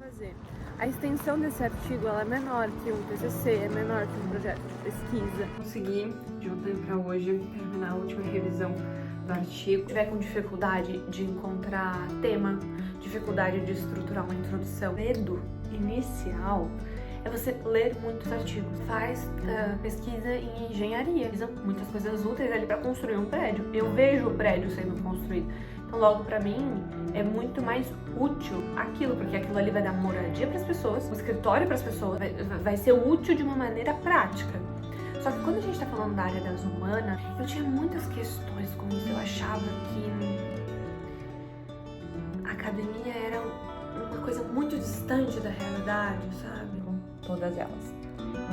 fazer. A extensão desse artigo ela é menor que um TCC, é menor que um projeto de pesquisa. Consegui, de ontem para hoje, terminar a última revisão do artigo. Se tiver com dificuldade de encontrar tema, dificuldade de estruturar uma introdução, o medo inicial é você ler muitos artigos. Faz pesquisa em engenharia, muitas coisas úteis ali para construir um prédio. Eu vejo o prédio sendo construído. Então, logo pra mim, é muito mais útil aquilo, porque aquilo ali vai dar moradia pras pessoas, um escritório pras pessoas, vai ser útil de uma maneira prática. Só que quando a gente tá falando da área das humanas, eu tinha muitas questões com isso. Eu achava que a academia era uma coisa muito distante da realidade, sabe? Todas elas.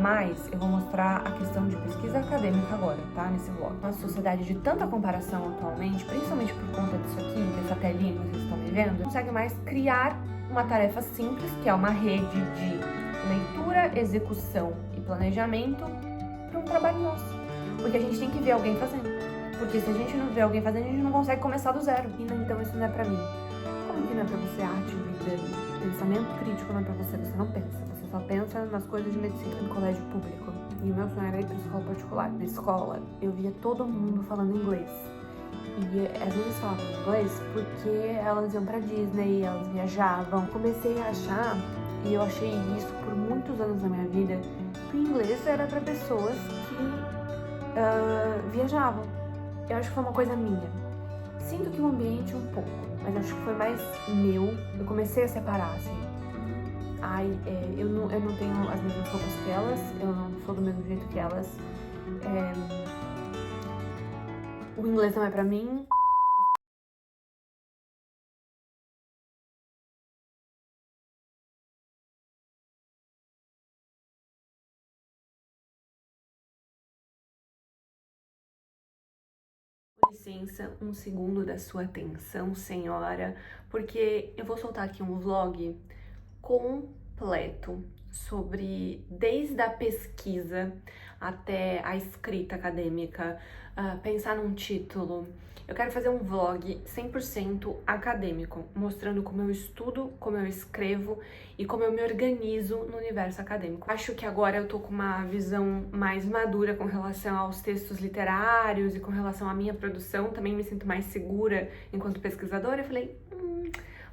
Mas eu vou mostrar a questão de pesquisa acadêmica agora, tá? Nesse vlog. Uma sociedade de tanta comparação atualmente, principalmente por conta disso aqui, dessa telinha que vocês estão me vendo, não consegue mais criar uma tarefa simples, que é uma rede de leitura, execução e planejamento para um trabalho nosso. Porque a gente tem que ver alguém fazendo. Porque se a gente não vê alguém fazendo, a gente não consegue começar do zero. E então isso não é pra mim. Como que não é pra você arte, vida, pensamento crítico não é pra você? Você não pensa. Você só pensa nas coisas de medicina. No colégio público. E o meu sonho era ir pra escola particular. Na escola, eu via todo mundo falando inglês. E às vezes falavam inglês porque elas iam pra Disney, elas viajavam. Comecei a achar, e eu achei isso por muitos anos da minha vida, que o inglês era pra pessoas que viajavam. Eu acho que foi uma coisa minha. Sinto que o ambiente um pouco, mas acho que foi mais meu. Eu comecei a separar, assim. Eu não tenho as mesmas roupas que elas, eu não sou do mesmo jeito que elas. O inglês não é pra mim. Com licença, um segundo da sua atenção, senhora, porque eu vou soltar aqui um vlog completo sobre desde a pesquisa até a escrita acadêmica, pensar num título. Eu quero fazer um vlog 100% acadêmico, mostrando como eu estudo, como eu escrevo e como eu me organizo no universo acadêmico. Acho que agora eu tô com uma visão mais madura com relação aos textos literários e com relação à minha produção. Também me sinto mais segura enquanto pesquisadora. Eu falei,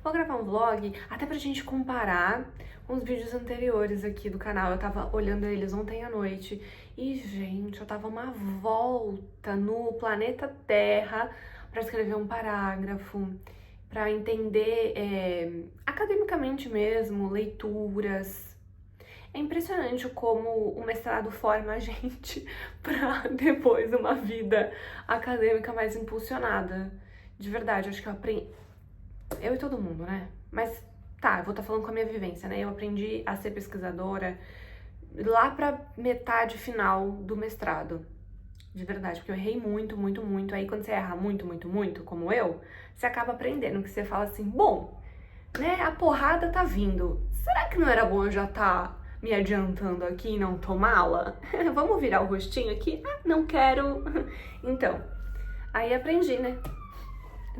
vou gravar um vlog até pra gente comparar com os vídeos anteriores aqui do canal. Eu tava olhando eles ontem à noite e, gente, eu tava uma volta no planeta Terra pra escrever um parágrafo, pra entender academicamente mesmo, leituras. É impressionante como o mestrado forma a gente pra depois uma vida acadêmica mais impulsionada. De verdade, acho que eu aprendi. Eu e todo mundo, né? Mas tá, eu vou estar falando com a minha vivência, né? Eu aprendi a ser pesquisadora lá pra metade final do mestrado. De verdade, porque eu errei muito, muito, muito. Aí quando você erra muito, muito, muito, como eu, você acaba aprendendo, que você fala assim, bom, né? A porrada tá vindo. Será que não era bom eu já tá me adiantando aqui e não tomá-la? Vamos virar o rostinho aqui? Ah, não quero. Então, aí aprendi, né?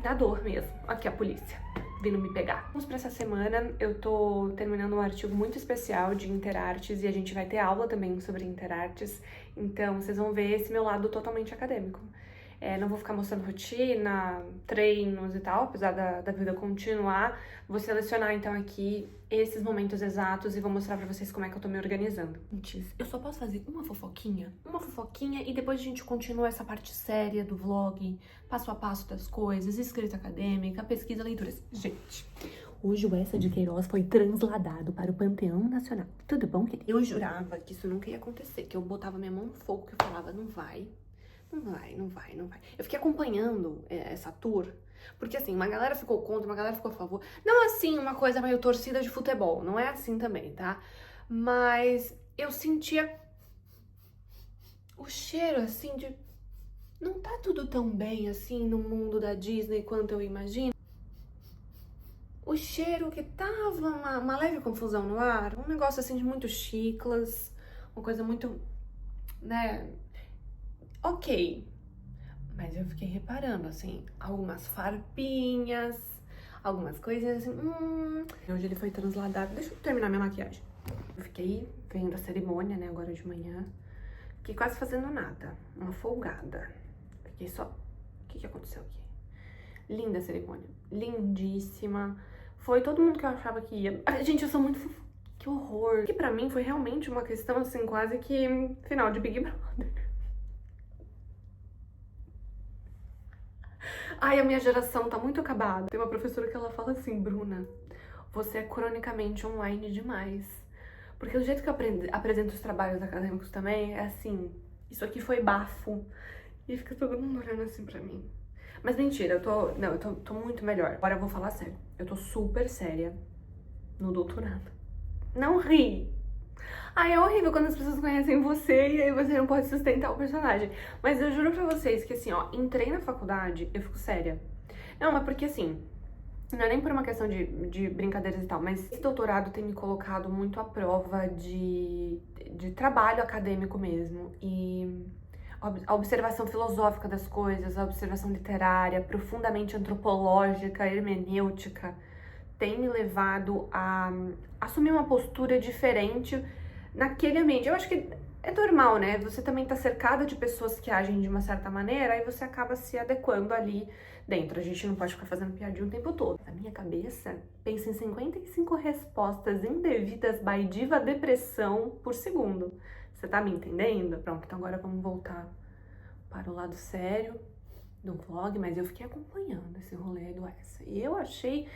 Na dor mesmo. Aqui a polícia vindo me pegar. Vamos pra essa semana, eu tô terminando um artigo muito especial de Interartes e a gente vai ter aula também sobre Interartes, então vocês vão ver esse meu lado totalmente acadêmico. Não vou ficar mostrando rotina, treinos e tal, apesar da vida continuar. Vou selecionar então aqui esses momentos exatos e vou mostrar pra vocês como é que eu tô me organizando. Antes, eu só posso fazer uma fofoquinha e depois a gente continua essa parte séria do vlog, passo a passo das coisas, escrita acadêmica, pesquisa, leituras. Gente, hoje o Essa de Queiroz foi transladado para o Panteão Nacional. Tudo bom, querido? Eu jurava que isso nunca ia acontecer, que eu botava minha mão no fogo, que eu falava, não vai. Eu fiquei acompanhando essa tour, porque assim, uma galera ficou contra, uma galera ficou a favor. Não assim, uma coisa meio torcida de futebol, não é assim também, tá? Mas eu sentia o cheiro assim de... Não tá tudo tão bem assim no mundo da Disney quanto eu imagino. O cheiro que tava uma leve confusão no ar, um negócio assim de muito chiclas, uma coisa muito, né? Ok. Mas eu fiquei reparando, assim, algumas farpinhas, algumas coisas assim. Hoje ele foi transladado. Deixa eu terminar minha maquiagem. Eu fiquei vendo a cerimônia, né, agora de manhã. Fiquei quase fazendo nada. Uma folgada. Fiquei só... O que aconteceu aqui? Linda a cerimônia. Lindíssima. Foi todo mundo que eu achava que ia. Ai, gente, eu sou muito... Que horror. Que pra mim foi realmente uma questão, assim, quase que final de Big Brother. Ai, a minha geração tá muito acabada. Tem uma professora que ela fala assim, Bruna, você é cronicamente online demais. Porque o jeito que eu apresento os trabalhos acadêmicos também é assim, isso aqui foi bafo. E fica todo mundo olhando assim pra mim. Mas mentira, eu tô muito melhor. Agora eu vou falar sério. Eu tô super séria no doutorado. Não ri! Ai, é horrível quando as pessoas conhecem você e aí você não pode sustentar o personagem. Mas eu juro pra vocês que assim, ó, entrei na faculdade, eu fico séria. Não, mas porque assim, não é nem por uma questão de brincadeiras e tal, mas esse doutorado tem me colocado muito à prova de trabalho acadêmico mesmo. E a observação filosófica das coisas, a observação literária, profundamente antropológica, hermenêutica, tem me levado a assumir uma postura diferente naquele ambiente. Eu acho que é normal, né? Você também tá cercada de pessoas que agem de uma certa maneira, aí você acaba se adequando ali dentro. A gente não pode ficar fazendo piadinha o tempo todo. Na minha cabeça, pensa em 55 respostas indevidas by diva depressão por segundo. Você tá me entendendo? Pronto, então agora vamos voltar para o lado sério do vlog, mas eu fiquei acompanhando esse rolê do Essa. E eu achei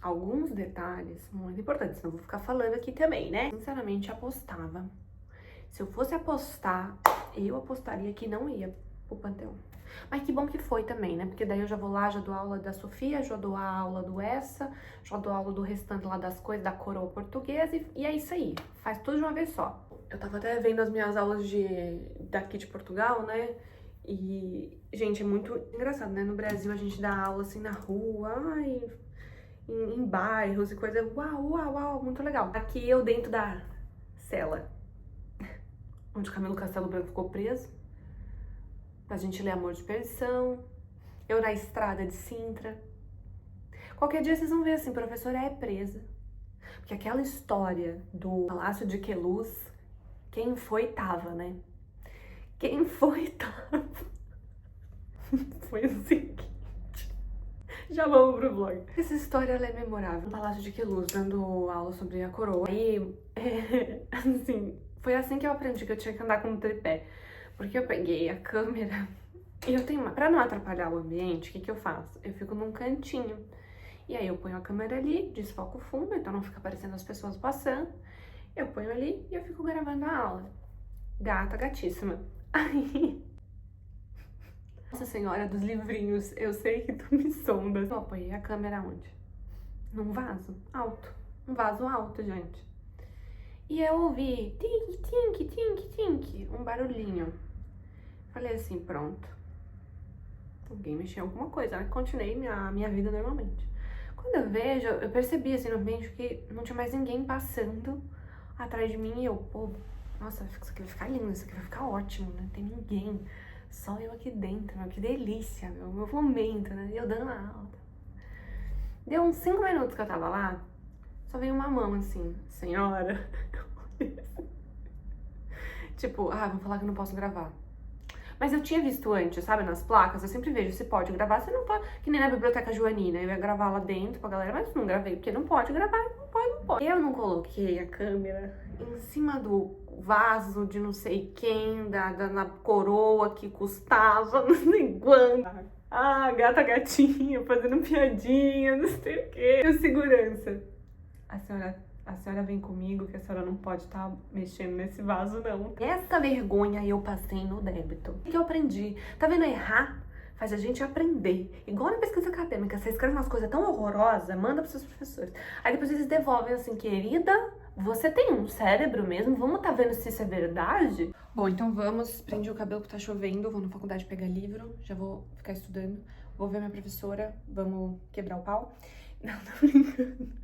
alguns detalhes muito importantes, não vou ficar falando aqui também, né? Sinceramente, apostava. Se eu fosse apostar, eu apostaria que não ia pro Panteão. Mas que bom que foi também, né? Porque daí eu já vou lá, já dou aula da Sofia, já dou a aula do Essa, já dou aula do restante lá das coisas da coroa portuguesa e é isso aí. Faz tudo de uma vez só. Eu tava até vendo as minhas aulas daqui de Portugal, né? E, gente, é muito engraçado, né? No Brasil a gente dá aula assim na rua, ai, em bairros e coisa, uau, muito legal. Aqui eu dentro da cela, onde o Camilo Castelo Branco ficou preso, pra gente ler Amor de Perdição, eu na estrada de Sintra. Qualquer dia vocês vão ver assim, professora é presa. Porque aquela história do Palácio de Queluz, quem foi tava, né? Quem foi tava. Foi o seguinte. Já vamos pro vlog. Essa história ela é memorável. No Palácio de Queluz, dando aula sobre a coroa. Aí, assim, foi assim que eu aprendi que eu tinha que andar com um tripé. Porque eu peguei a câmera e eu tenho pra não atrapalhar o ambiente, o que eu faço? Eu fico num cantinho. E aí eu ponho a câmera ali, desfoco o fundo, então não fica aparecendo as pessoas passando. Eu ponho ali e eu fico gravando a aula. Gata, gatíssima. Aí... Nossa Senhora dos livrinhos, eu sei que tu me sondas. Eu apoiei a câmera onde? Num vaso alto. Um vaso alto, gente. E eu ouvi tink, tink, tink, tink, um barulhinho. Falei assim, pronto. Alguém mexeu em alguma coisa, né? Continuei minha vida normalmente. Quando eu vejo, eu percebi assim no ambiente que não tinha mais ninguém passando atrás de mim e eu, pô, nossa, isso aqui vai ficar lindo, isso aqui vai ficar ótimo, né? Não tem ninguém. Só eu aqui dentro, meu, que delícia, meu momento, né? E eu dando a aula. Deu uns 5 minutos que eu tava lá, só veio uma mão assim, senhora. Tipo, vou falar que eu não posso gravar. Mas eu tinha visto antes, sabe, nas placas, eu sempre vejo se pode gravar, se não pode. Que nem na Biblioteca Joanina, eu ia gravar lá dentro pra galera, mas não gravei, porque não pode gravar, não pode. Eu não coloquei a câmera em cima do vaso de não sei quem, na coroa que custava, não sei quanto. Gata gatinha, fazendo piadinha, não sei o quê. E o segurança. A senhora vem comigo que a senhora não pode estar mexendo nesse vaso, não. Essa vergonha eu passei no débito. O que eu aprendi? Tá vendo? Errar faz a gente aprender. Igual na pesquisa acadêmica, você escreve umas coisas tão horrorosas, manda pros seus professores. Aí depois eles devolvem assim, querida, você tem um cérebro mesmo? Vamos tá vendo se isso é verdade? Bom, então vamos. Prendi o cabelo que tá chovendo, vou na faculdade pegar livro, já vou ficar estudando. Vou ver minha professora, vamos quebrar o pau. Não, tô brincando.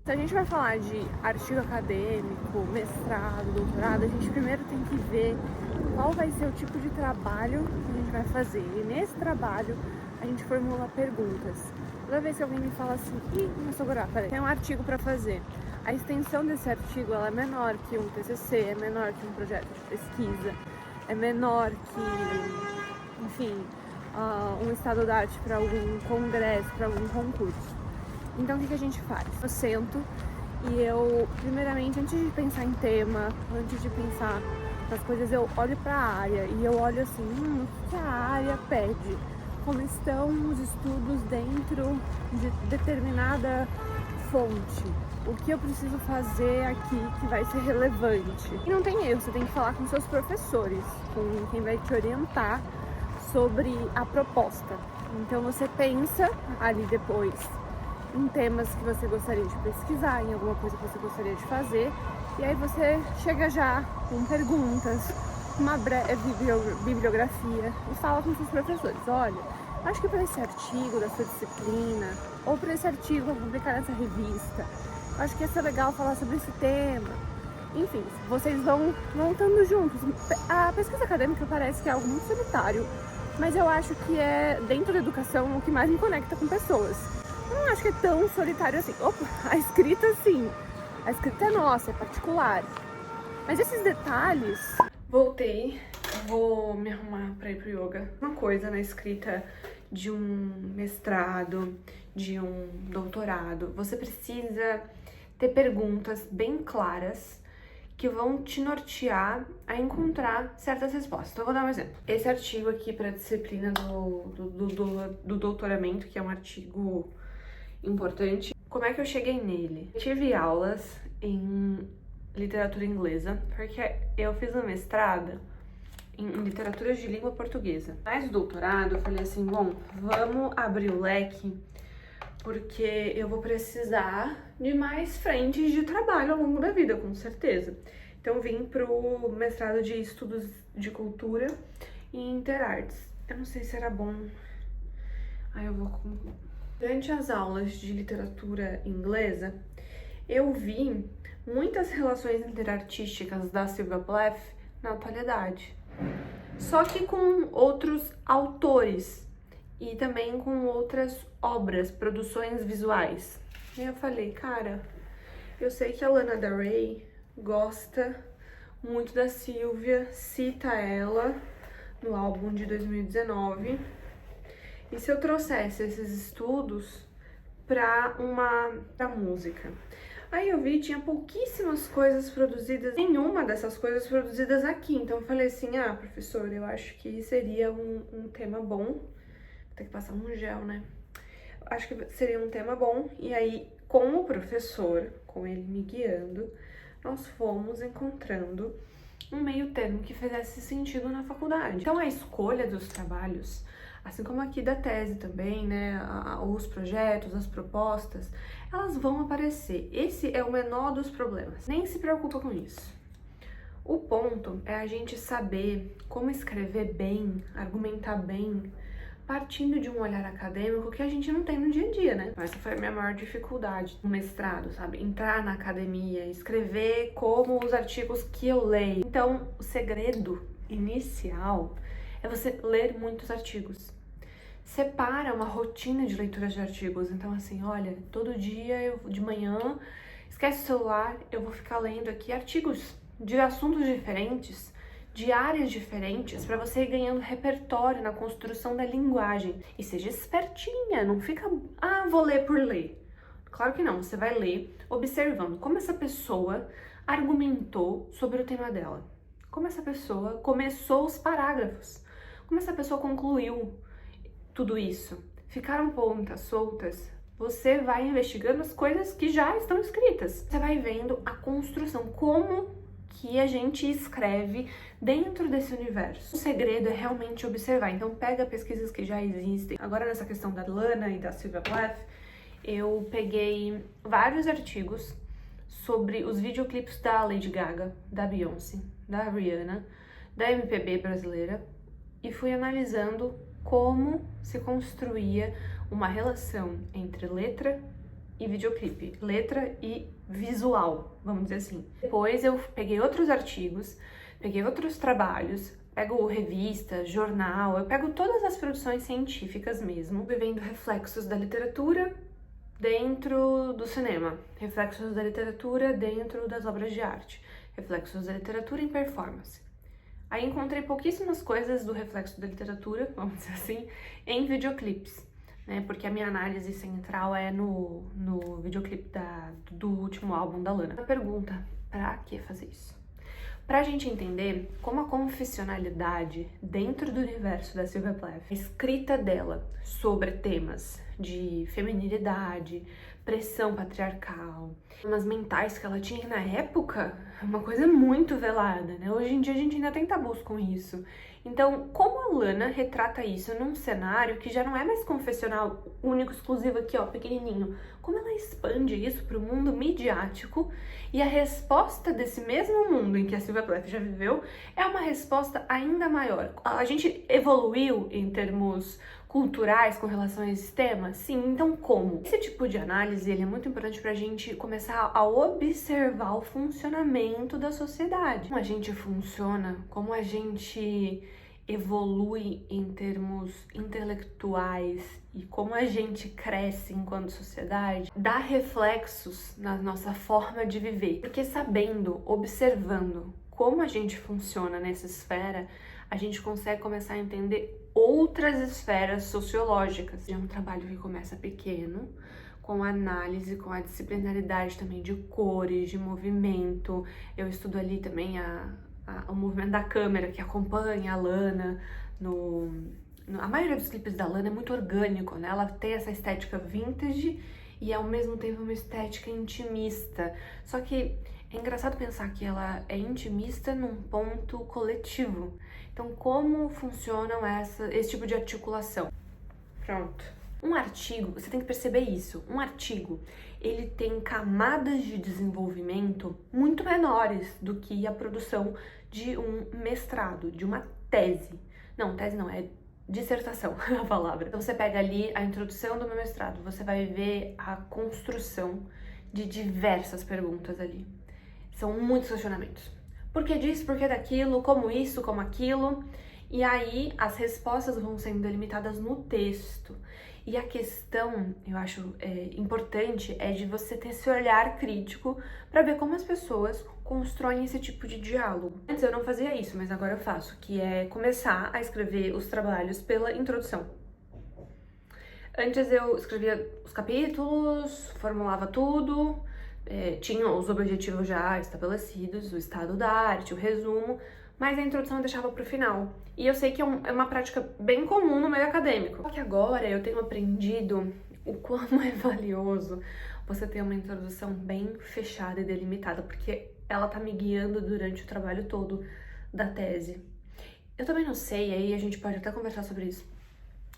Se a gente vai falar de artigo acadêmico, mestrado, doutorado, a gente primeiro tem que ver qual vai ser o tipo de trabalho que a gente vai fazer. E nesse trabalho a gente formula perguntas. Toda vez que alguém me fala assim, começou a orar, peraí, tem um artigo para fazer. A extensão desse artigo ela é menor que um TCC, é menor que um projeto de pesquisa, é menor que, enfim, um estado da arte para algum congresso, para algum concurso. Então o que a gente faz? Eu sento e eu, primeiramente, antes de pensar em tema, antes de pensar nas coisas, eu olho para a área e eu olho assim, o que a área pede? Como estão os estudos dentro de determinada fonte? O que eu preciso fazer aqui que vai ser relevante? E não tem erro, você tem que falar com seus professores, com quem vai te orientar sobre a proposta. Então você pensa ali depois em temas que você gostaria de pesquisar, em alguma coisa que você gostaria de fazer, e aí você chega já com perguntas, uma breve bibliografia e fala com seus professores, olha, acho que para esse artigo da sua disciplina, ou para esse artigo para publicar nessa revista, acho que ia ser legal falar sobre esse tema. Enfim, vocês vão montando juntos. A pesquisa acadêmica parece que é algo muito solitário, mas eu acho que é, dentro da educação, o que mais me conecta com pessoas. Eu não acho que é tão solitário assim. Opa, a escrita sim. A escrita é nossa, é particular. Mas esses detalhes... Voltei, vou me arrumar pra ir pro yoga. Uma coisa na escrita de um mestrado, de um doutorado, você precisa ter perguntas bem claras que vão te nortear a encontrar certas respostas. Então, eu vou dar um exemplo. Esse artigo aqui para a disciplina do doutoramento, que é um artigo importante. Como é que eu cheguei nele? Eu tive aulas em literatura inglesa, porque eu fiz um mestrado em literatura de língua portuguesa. Mas o doutorado, eu falei assim, bom, vamos abrir o leque, porque eu vou precisar de mais frentes de trabalho ao longo da vida, com certeza. Então vim pro mestrado de estudos de cultura e interartes. Eu não sei se era bom. Aí eu vou... Durante as aulas de literatura inglesa, eu vi muitas relações interartísticas da Sylvia Plath na atualidade. Só que com outros autores e também com outras obras, produções visuais. E eu falei, cara, eu sei que a Lana Del Rey gosta muito da Sylvia, cita ela no álbum de 2019. E se eu trouxesse esses estudos pra música? Aí eu vi, tinha pouquíssimas coisas produzidas, nenhuma dessas coisas produzidas aqui. Então eu falei assim, professor, eu acho que seria um tema bom. Vou ter que passar um gel, né? Acho que seria um tema bom. E aí, com o professor, com ele me guiando, nós fomos encontrando um meio termo que fizesse sentido na faculdade. Então a escolha dos trabalhos, assim como aqui da tese também, né, os projetos, as propostas, elas vão aparecer. Esse é o menor dos problemas. Nem se preocupa com isso. O ponto é a gente saber como escrever bem, argumentar bem, partindo de um olhar acadêmico que a gente não tem no dia a dia, né? Essa foi a minha maior dificuldade no mestrado, sabe? Entrar na academia, escrever como os artigos que eu leio. Então, o segredo inicial é você ler muitos artigos. Separa uma rotina de leitura de artigos. Então, assim, olha, todo dia, de manhã, esquece o celular, eu vou ficar lendo aqui artigos de assuntos diferentes, de áreas diferentes, para você ir ganhando repertório na construção da linguagem. E seja espertinha, não fica, vou ler por ler. Claro que não, você vai ler observando como essa pessoa argumentou sobre o tema dela. Como essa pessoa começou os parágrafos. Como essa pessoa concluiu tudo isso. Ficaram pontas soltas. Você vai investigando as coisas que já estão escritas. Você vai vendo a construção, como que a gente escreve dentro desse universo. O segredo é realmente observar. Então pega pesquisas que já existem. Agora nessa questão da Lana e da Sylvia Plath, eu peguei vários artigos sobre os videoclipes da Lady Gaga, da Beyoncé, da Rihanna, da MPB brasileira e fui analisando como se construía uma relação entre letra e videoclipe, letra e visual, vamos dizer assim. Depois eu peguei outros artigos, peguei outros trabalhos, pego revista, jornal, eu pego todas as produções científicas mesmo, vendo reflexos da literatura dentro do cinema, reflexos da literatura dentro das obras de arte, reflexos da literatura em performance. Aí encontrei pouquíssimas coisas do reflexo da literatura, vamos dizer assim, em videoclipes, né? Porque a minha análise central é no videoclipe do último álbum da Lana. A pergunta, pra que fazer isso? Pra gente entender como a confessionalidade dentro do universo da Silvia Plath, a escrita dela sobre temas de feminilidade, pressão patriarcal, temas mentais que ela tinha na época, é uma coisa muito velada, né? Hoje em dia a gente ainda tem tabus com isso. Então, como a Lana retrata isso num cenário que já não é mais confessional, único, exclusivo aqui, ó, pequenininho, como ela expande isso para o mundo midiático e a resposta desse mesmo mundo em que a Silvia Plath já viveu é uma resposta ainda maior. A gente evoluiu em termos culturais com relação a esse tema? Sim, então como? Esse tipo de análise ele é muito importante para a gente começar a observar o funcionamento da sociedade. Como a gente funciona, como a gente evolui em termos intelectuais e como a gente cresce enquanto sociedade, dá reflexos na nossa forma de viver. Porque sabendo, observando como a gente funciona nessa esfera, a gente consegue começar a entender outras esferas sociológicas. É um trabalho que começa pequeno, com análise, com a disciplinaridade também de cores, de movimento. Eu estudo ali também o movimento da câmera que acompanha a Lana. A maioria dos clipes da Lana é muito orgânico, né? Ela tem essa estética vintage e ao mesmo tempo uma estética intimista. Só que é engraçado pensar que ela é intimista num ponto coletivo. Então, como funcionam esse tipo de articulação? Pronto. Um artigo, você tem que perceber isso, um artigo, ele tem camadas de desenvolvimento muito menores do que a produção de um mestrado, de uma tese. Não, tese não, é dissertação a palavra. Então você pega ali a introdução do meu mestrado, você vai ver a construção de diversas perguntas ali. São muitos questionamentos. Por que disso, por que daquilo, como isso, como aquilo? E aí as respostas vão sendo delimitadas no texto. E a questão, eu acho importante, é de você ter esse olhar crítico para ver como as pessoas constroem esse tipo de diálogo. Antes eu não fazia isso, mas agora eu faço, que é começar a escrever os trabalhos pela introdução. Antes eu escrevia os capítulos, formulava tudo, tinha os objetivos já estabelecidos, o estado da arte, o resumo, mas a introdução eu deixava pro final. E eu sei que é uma prática bem comum no meio acadêmico. Só que agora eu tenho aprendido o quão é valioso você ter uma introdução bem fechada e delimitada, porque ela tá me guiando durante o trabalho todo da tese. Eu também não sei, aí a gente pode até conversar sobre isso.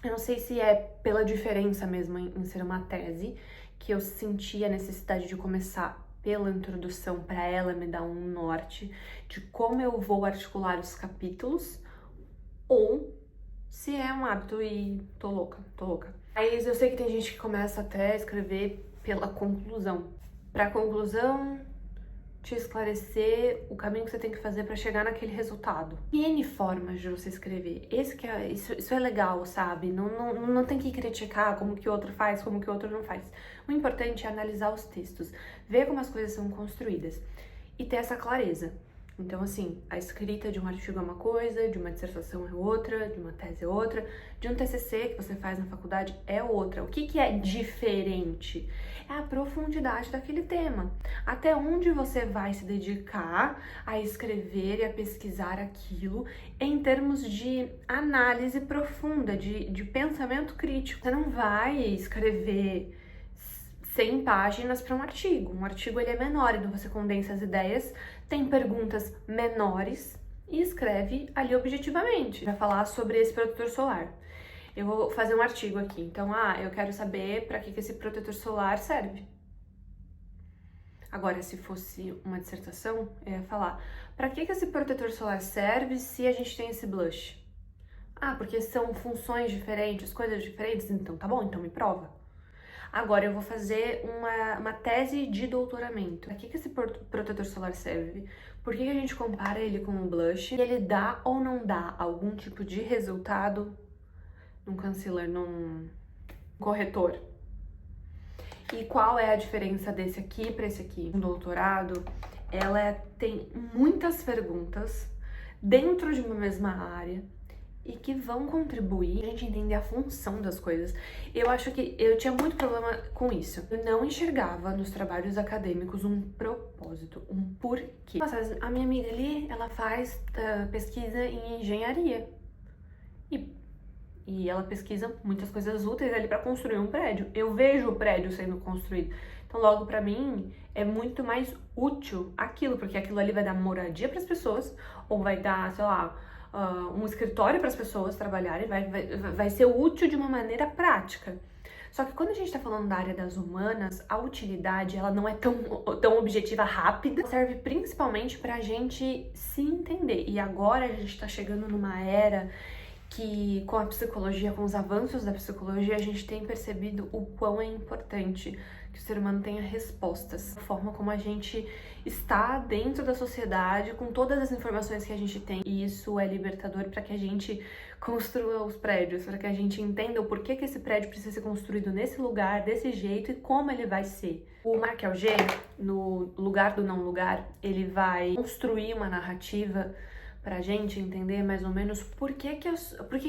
Eu não sei se é pela diferença mesmo em ser uma tese, que eu senti a necessidade de começar pela introdução para ela me dar um norte de como eu vou articular os capítulos, ou se é um hábito e tô louca. Mas eu sei que tem gente que começa até a escrever pela conclusão. Pra conclusão, te esclarecer o caminho que você tem que fazer para chegar naquele resultado. E N formas de você escrever. Isso é legal, sabe? Não tem que criticar como que o outro faz, como que o outro não faz. O importante é analisar os textos, ver como as coisas são construídas e ter essa clareza. Então, assim, a escrita de um artigo é uma coisa, de uma dissertação é outra, de uma tese é outra, de um TCC que você faz na faculdade é outra. O que é diferente? É a profundidade daquele tema. Até onde você vai se dedicar a escrever e a pesquisar aquilo em termos de análise profunda, de pensamento crítico. Você não vai escrever 100 páginas para um artigo. Um artigo ele é menor, então você condensa as ideias, tem perguntas menores e escreve ali objetivamente. Vai falar sobre esse protetor solar. Eu vou fazer um artigo aqui, então, eu quero saber para que esse protetor solar serve. Agora, se fosse uma dissertação, eu ia falar, para que esse protetor solar serve se a gente tem esse blush? Porque são funções diferentes, coisas diferentes, então tá bom, então me prova. Agora eu vou fazer uma tese de doutoramento. Para que esse protetor solar serve? Por que a gente compara ele com um blush? E ele dá ou não dá algum tipo de resultado num concealer, num corretor? E qual é a diferença desse aqui para esse aqui? Um doutorado, ela tem muitas perguntas dentro de uma mesma área e que vão contribuir a gente entender a função das coisas. Eu acho que eu tinha muito problema com isso. Eu não enxergava nos trabalhos acadêmicos um propósito, um porquê. Nossa, a minha amiga ali, ela faz pesquisa em engenharia. E ela pesquisa muitas coisas úteis ali para construir um prédio. Eu vejo o prédio sendo construído. Então, logo, para mim, é muito mais útil aquilo, porque aquilo ali vai dar moradia para as pessoas, ou vai dar, sei lá, um escritório para as pessoas trabalharem, vai ser útil de uma maneira prática. Só que quando a gente está falando da área das humanas, a utilidade ela não é tão objetiva, rápida. Serve principalmente para a gente se entender. E agora a gente está chegando numa era que com a psicologia, com os avanços da psicologia, a gente tem percebido o quão é importante que o ser humano tenha respostas. A forma como a gente está dentro da sociedade, com todas as informações que a gente tem. E isso é libertador para que a gente construa os prédios, para que a gente entenda o porquê que esse prédio precisa ser construído nesse lugar, desse jeito e como ele vai ser. O Marc Augé, no Lugar do Não Lugar, ele vai construir uma narrativa pra gente entender mais ou menos por que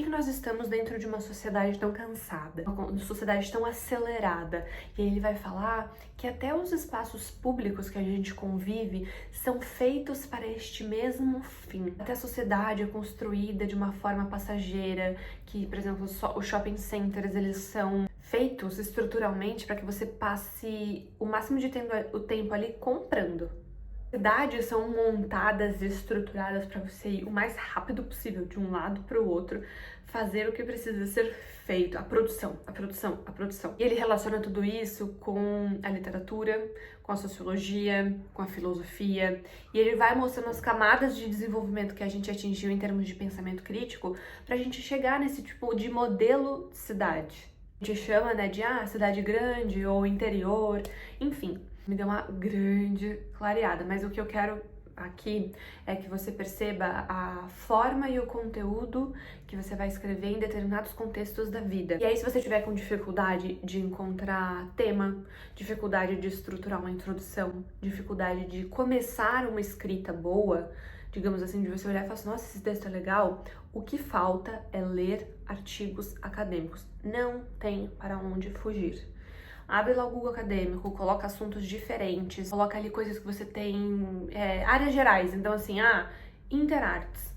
nós estamos dentro de uma sociedade tão cansada, uma sociedade tão acelerada. E ele vai falar que até os espaços públicos que a gente convive são feitos para este mesmo fim. Até a sociedade é construída de uma forma passageira, que, por exemplo, os shopping centers, eles são feitos estruturalmente para que você passe o máximo de tempo ali comprando. Cidades são montadas e estruturadas para você ir o mais rápido possível de um lado para o outro, fazer o que precisa ser feito, a produção. E ele relaciona tudo isso com a literatura, com a sociologia, com a filosofia, e ele vai mostrando as camadas de desenvolvimento que a gente atingiu em termos de pensamento crítico para a gente chegar nesse tipo de modelo de cidade. A gente chama, né, de cidade grande ou interior, enfim. Me deu uma grande clareada, mas o que eu quero aqui é que você perceba a forma e o conteúdo que você vai escrever em determinados contextos da vida. E aí, se você tiver com dificuldade de encontrar tema, dificuldade de estruturar uma introdução, dificuldade de começar uma escrita boa, digamos assim, de você olhar e falar assim, nossa, esse texto é legal, o que falta é ler artigos acadêmicos. Não tem para onde fugir. Abre lá o Google Acadêmico, coloca assuntos diferentes, coloca ali coisas que você tem, áreas gerais. Então, assim, interartes,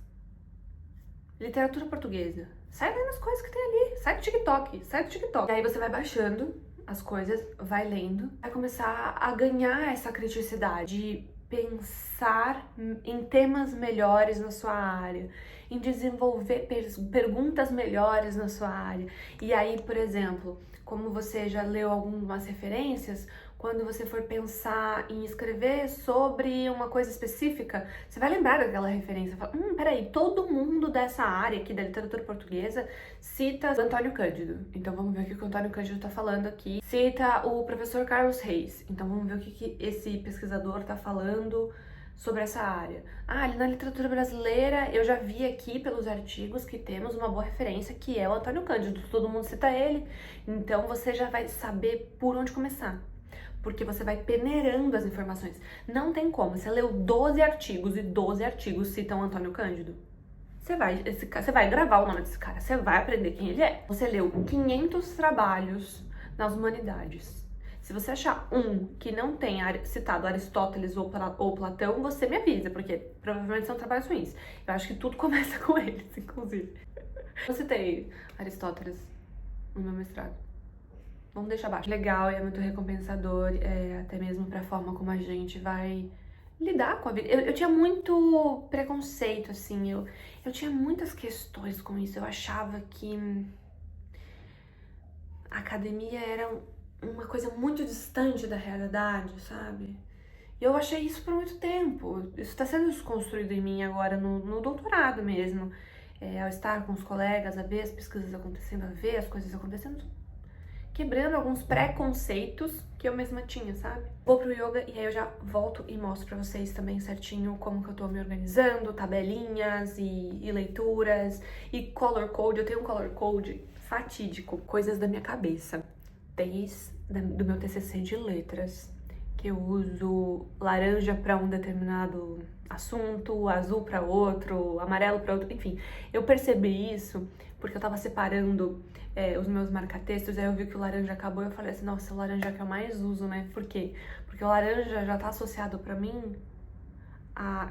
literatura portuguesa. Sai vendo as coisas que tem ali, sai do TikTok. E aí você vai baixando as coisas, vai lendo, vai começar a ganhar essa criticidade de pensar em temas melhores na sua área, em desenvolver perguntas melhores na sua área. E aí, por exemplo, como você já leu algumas referências, quando você for pensar em escrever sobre uma coisa específica, você vai lembrar daquela referência. Fala, peraí, todo mundo dessa área aqui da literatura portuguesa cita Antônio Cândido. Então vamos ver o que o Antônio Cândido tá falando aqui. Cita o professor Carlos Reis. Então vamos ver o que esse pesquisador tá falando sobre essa área. Ali na literatura brasileira, eu já vi aqui pelos artigos que temos uma boa referência, que é o Antônio Cândido. Todo mundo cita ele, então você já vai saber por onde começar. Porque você vai peneirando as informações. Não tem como. Você leu 12 artigos e 12 artigos citam Antônio Cândido. Você vai gravar o nome desse cara, você vai aprender quem ele é. Você leu 500 trabalhos nas humanidades. Se você achar um que não tenha citado Aristóteles ou Platão, você me avisa, porque provavelmente são trabalhos ruins. Eu acho que tudo começa com eles, inclusive. Eu citei Aristóteles no meu mestrado. Vamos deixar abaixo. Legal e é muito recompensador, até mesmo pra forma como a gente vai lidar com a vida. Eu tinha muito preconceito, assim, eu tinha muitas questões com isso. Eu achava que a academia era uma coisa muito distante da realidade, sabe? E eu achei isso por muito tempo. Isso tá sendo desconstruído em mim agora no doutorado mesmo. Ao estar com os colegas, a ver as pesquisas acontecendo, a ver as coisas acontecendo. quebrando alguns preconceitos que eu mesma tinha, sabe? Vou pro yoga e aí eu já volto e mostro pra vocês também certinho como que eu tô me organizando, tabelinhas e leituras e color code. Eu tenho um color code fatídico, coisas da minha cabeça, desde do meu TCC de letras, que eu uso laranja para um determinado assunto, azul para outro, amarelo para outro, enfim. Eu percebi isso porque eu tava separando os meus marca-textos, aí eu vi que o laranja acabou e eu falei assim, nossa, o laranja é que eu mais uso, né? Por quê? Porque o laranja já tá associado pra mim a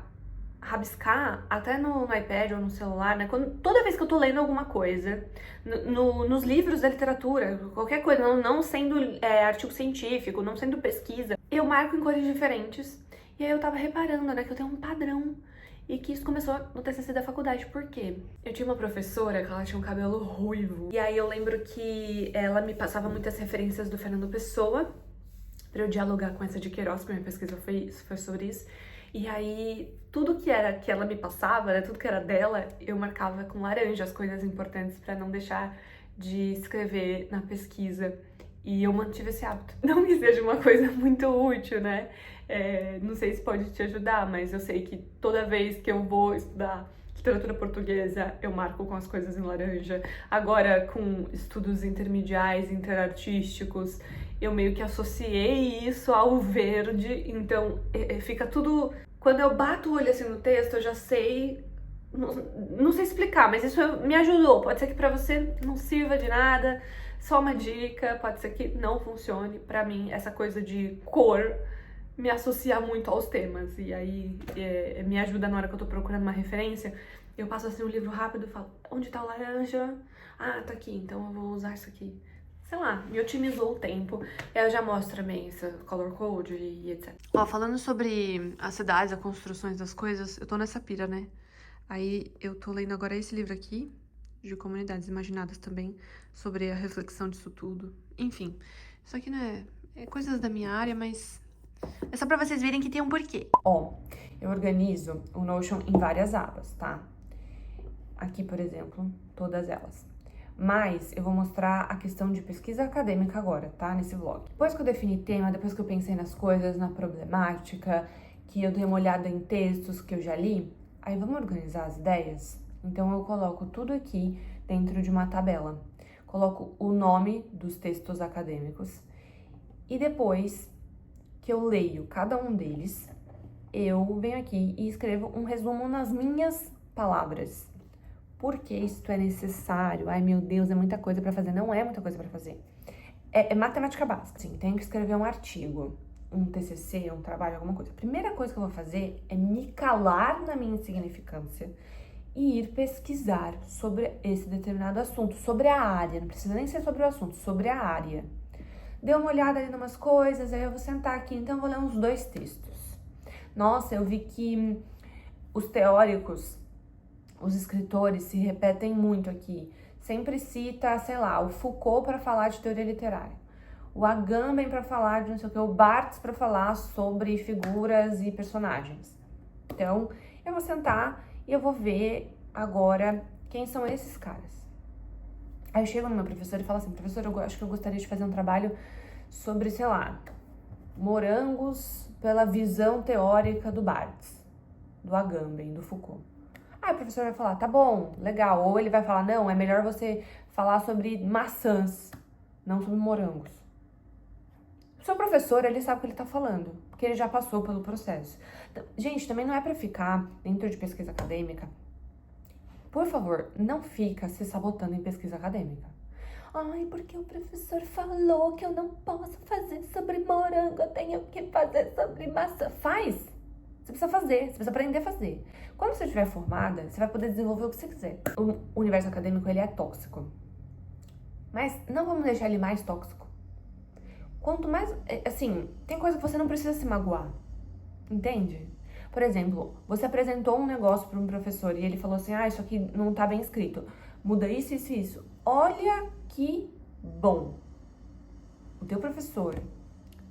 rabiscar até no iPad ou no celular, né? Toda vez que eu tô lendo alguma coisa, nos livros da literatura, qualquer coisa, não sendo artigo científico, não sendo pesquisa, eu marco em cores diferentes. E aí eu tava reparando, né, que eu tenho um padrão. E que isso começou no TCC da faculdade. Por quê? Eu tinha uma professora que ela tinha um cabelo ruivo. E aí eu lembro que ela me passava muitas referências do Fernando Pessoa pra eu dialogar com essa de Queiroz, que minha pesquisa foi sobre isso. E aí, tudo que ela me passava, né, tudo que era dela, eu marcava com laranja as coisas importantes pra não deixar de escrever na pesquisa. E eu mantive esse hábito. Não que seja uma coisa muito útil, né? Não sei se pode te ajudar, mas eu sei que toda vez que eu vou estudar literatura portuguesa, eu marco com as coisas em laranja. Agora, com estudos intermediais, interartísticos, eu meio que associei isso ao verde, então fica tudo... Quando eu bato o olho assim no texto, eu já sei... Não sei explicar, mas isso me ajudou. Pode ser que pra você não sirva de nada, só uma dica, pode ser que não funcione. Pra mim, essa coisa de cor me associa muito aos temas, e aí me ajuda na hora que eu tô procurando uma referência. Eu passo assim um livro rápido e falo, onde tá o laranja? Ah, tá aqui, então eu vou usar isso aqui. Sei lá, me otimizou o tempo. Eu já mostro também esse color code e etc. Ó, falando sobre as cidades, as construções das coisas, eu tô nessa pira, né? Aí eu tô lendo agora esse livro aqui, de Comunidades Imaginadas também, sobre a reflexão disso tudo. Enfim, isso aqui não é coisas da minha área, mas é só pra vocês verem que tem um porquê. Ó, eu organizo o Notion em várias abas, tá? Aqui, por exemplo, todas elas. Mas eu vou mostrar a questão de pesquisa acadêmica agora, tá? Nesse vlog. Depois que eu defini tema, depois que eu pensei nas coisas, na problemática, que eu dei uma olhada em textos que eu já li, aí vamos organizar as ideias? Então eu coloco tudo aqui dentro de uma tabela. Coloco o nome dos textos acadêmicos e depois que eu leio cada um deles, eu venho aqui e escrevo um resumo nas minhas palavras. Por que isso é necessário? Ai, meu Deus, é muita coisa pra fazer. Não é muita coisa pra fazer. É matemática básica. Sim, tenho que escrever um artigo, um TCC, um trabalho, alguma coisa. A primeira coisa que eu vou fazer é me calar na minha insignificância e ir pesquisar sobre esse determinado assunto, sobre a área. Não precisa nem ser sobre o assunto, sobre a área. Dei uma olhada ali em umas coisas, aí eu vou sentar aqui, então eu vou ler uns 2 textos. Nossa, eu vi que os teóricos, os escritores se repetem muito aqui. Sempre cita, sei lá, o Foucault para falar de teoria literária, o Agamben para falar de não sei o que, o Barthes para falar sobre figuras e personagens. Então, eu vou sentar e eu vou ver agora quem são esses caras. Aí eu chego no meu professor e falo assim, professor, eu acho que eu gostaria de fazer um trabalho sobre, sei lá, morangos pela visão teórica do Barthes, do Agamben, do Foucault. Aí o professor vai falar, tá bom, legal. Ou ele vai falar, não, é melhor você falar sobre maçãs, não sobre morangos. O seu professor, ele sabe o que ele tá falando, porque ele já passou pelo processo. Então, gente, também não é pra ficar dentro de pesquisa acadêmica. Por favor, não fica se sabotando em pesquisa acadêmica. Ai, porque o professor falou que eu não posso fazer sobre morango, eu tenho que fazer sobre maçã. Faz! Você precisa fazer, você precisa aprender a fazer. Quando você estiver formada, você vai poder desenvolver o que você quiser. O universo acadêmico, ele é tóxico. Mas não vamos deixar ele mais tóxico. Quanto mais, assim, tem coisa que você não precisa se magoar. Entende? Por exemplo, você apresentou um negócio para um professor e ele falou assim, isso aqui não tá bem escrito. Muda isso, isso e isso. Olha que bom. O teu professor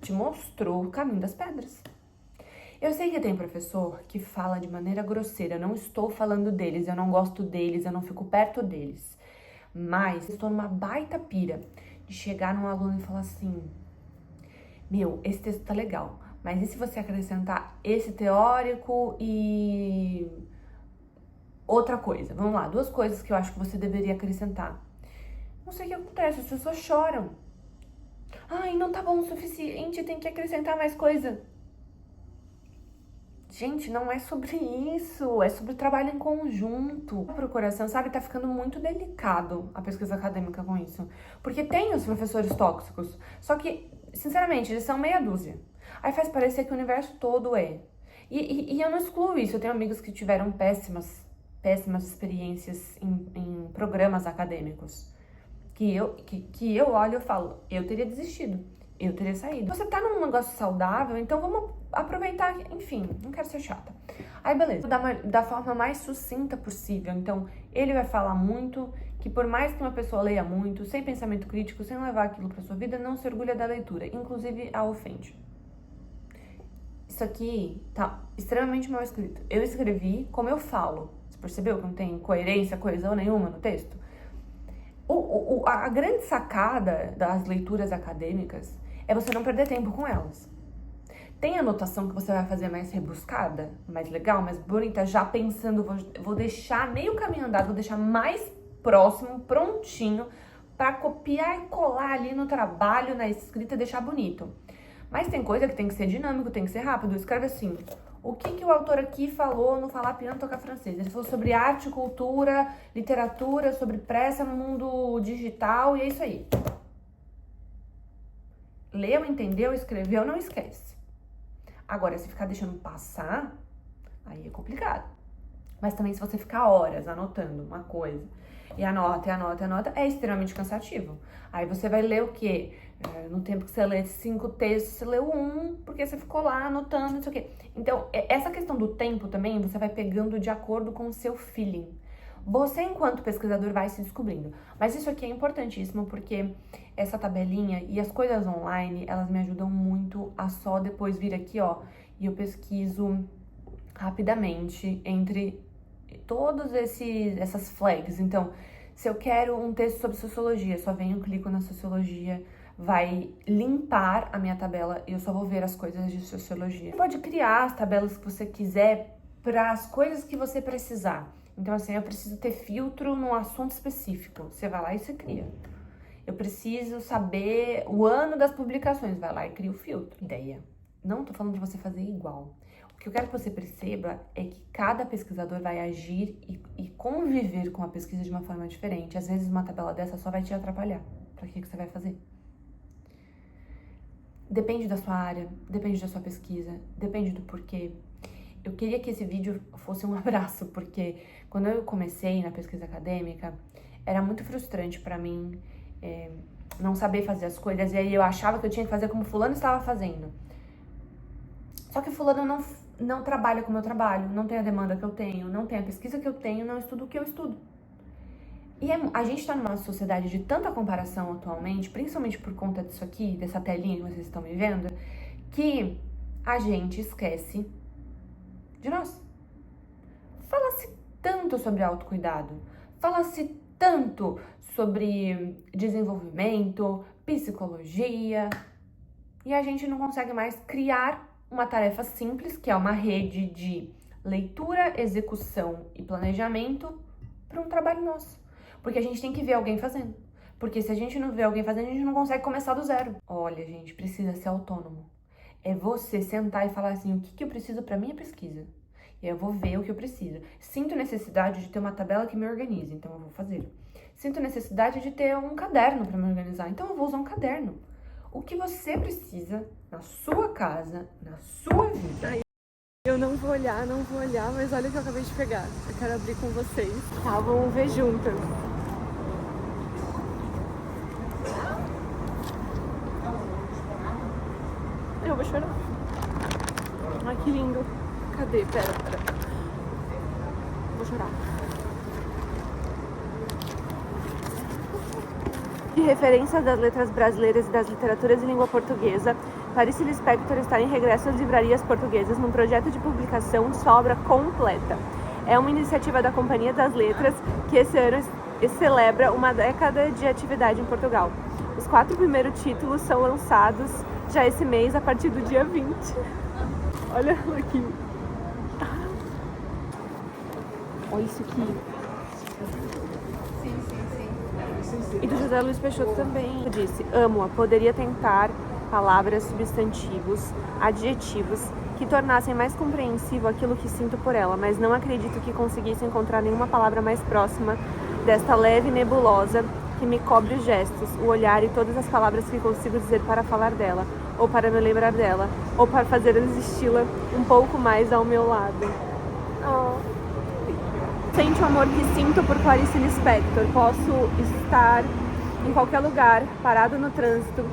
te mostrou o caminho das pedras. Eu sei que tem professor que fala de maneira grosseira, eu não estou falando deles, eu não gosto deles, eu não fico perto deles. Mas estou numa baita pira de chegar num aluno e falar assim, meu, esse texto tá legal, mas e se você acrescentar esse teórico e outra coisa? Vamos lá, 2 coisas que eu acho que você deveria acrescentar. Não sei o que acontece, as pessoas choram. Ai, não tá bom o suficiente, tem que acrescentar mais coisa. Gente, não é sobre isso, é sobre trabalho em conjunto. Pro coração, sabe, tá ficando muito delicado a pesquisa acadêmica com isso. Porque tem os professores tóxicos, só que, sinceramente, eles são meia dúzia. Aí faz parecer que o universo todo é. E eu não excluo isso, eu tenho amigos que tiveram péssimas experiências em programas acadêmicos. Que eu olho e falo, eu teria desistido, eu teria saído. Você tá num negócio saudável, então vamos aproveitar, enfim, não quero ser chata. Aí beleza, da forma mais sucinta possível. Então, ele vai falar muito, que por mais que uma pessoa leia muito, sem pensamento crítico, sem levar aquilo pra sua vida, não se orgulha da leitura, inclusive a ofende. Isso aqui tá extremamente mal escrito. Eu escrevi como eu falo. Você percebeu que não tem coerência, coesão nenhuma no texto? A grande sacada das leituras acadêmicas é você não perder tempo com elas. Tem anotação que você vai fazer mais rebuscada, mais legal, mais bonita, já pensando, vou deixar meio caminho andado, vou deixar mais próximo, prontinho, para copiar e colar ali no trabalho, na escrita, deixar bonito. Mas tem coisa que tem que ser dinâmico, tem que ser rápido. Escreve assim, o que o autor aqui falou no Falar Piano Tocar Francês? Ele falou sobre arte, cultura, literatura, sobre pressa no mundo digital, e é isso aí. Leu, entendeu, escreveu, não esquece. Agora, se ficar deixando passar, aí é complicado. Mas também se você ficar horas anotando uma coisa, e anota, é extremamente cansativo. Aí você vai ler o quê? No tempo que você lê 5 textos, você leu 1, porque você ficou lá anotando, não sei o quê. Então, essa questão do tempo também, você vai pegando de acordo com o seu feeling. Você, enquanto pesquisador, vai se descobrindo. Mas isso aqui é importantíssimo, porque essa tabelinha e as coisas online, elas me ajudam muito a só depois vir aqui, ó, e eu pesquiso rapidamente entre todas essas flags. Então, se eu quero um texto sobre sociologia, só venho, clico na sociologia, vai limpar a minha tabela e eu só vou ver as coisas de sociologia. Você pode criar as tabelas que você quiser para as coisas que você precisar. Então, assim, eu preciso ter filtro num assunto específico. Você vai lá e você cria. Eu preciso saber o ano das publicações. Vai lá e cria o filtro. Ideia. Não tô falando pra você fazer igual. O que eu quero que você perceba é que cada pesquisador vai agir e conviver com a pesquisa de uma forma diferente. Às vezes, uma tabela dessa só vai te atrapalhar. Pra que você vai fazer? Depende da sua área, depende da sua pesquisa, depende do porquê. Eu queria que esse vídeo fosse um abraço, porque quando eu comecei na pesquisa acadêmica, era muito frustrante pra mim não saber fazer as coisas, e aí eu achava que eu tinha que fazer como fulano estava fazendo. Só que fulano não trabalha como eu trabalho, não tem a demanda que eu tenho, não tem a pesquisa que eu tenho, não estuda o que eu estudo. E a gente tá numa sociedade de tanta comparação atualmente, principalmente por conta disso aqui, dessa telinha que vocês estão me vendo, que a gente esquece de nós. Fala-se tanto sobre autocuidado, fala-se tanto sobre desenvolvimento, psicologia, e a gente não consegue mais criar uma tarefa simples, que é uma rede de leitura, execução e planejamento para um trabalho nosso. Porque a gente tem que ver alguém fazendo. Porque se a gente não vê alguém fazendo, a gente não consegue começar do zero. Olha, gente, precisa ser autônomo. É você sentar e falar assim, o que eu preciso para minha pesquisa? E eu vou ver o que eu preciso. Sinto necessidade de ter uma tabela que me organize, então eu vou fazer. Sinto necessidade de ter um caderno para me organizar, então eu vou usar um caderno. O que você precisa na sua casa, na sua vida. Eu não vou olhar, mas olha o que eu acabei de pegar. Eu quero abrir com vocês. Tá, vamos ver juntas. Eu vou chorar. Ai, que lindo. Cadê? Pera. Vou chorar. De referências das letras brasileiras e das literaturas em língua portuguesa, Clarice Lispector está em regresso às livrarias portuguesas num projeto de publicação de sua obra completa. É uma iniciativa da Companhia das Letras que esse ano celebra uma década de atividade em Portugal. Os 4 primeiros títulos são lançados já esse mês, a partir do dia 20. Olha aqui. Olha isso aqui. E do José Luiz Peixoto também. Eu disse, amo-a, poderia tentar palavras, substantivos, adjetivos que tornassem mais compreensível aquilo que sinto por ela, mas não acredito que conseguisse encontrar nenhuma palavra mais próxima desta leve nebulosa que me cobre os gestos, o olhar e todas as palavras que consigo dizer para falar dela, ou para me lembrar dela, ou para fazer existi-la um pouco mais ao meu lado. Oh. Sente o amor que sinto por Clarice Lispector. Posso estar em qualquer lugar, parado no trânsito,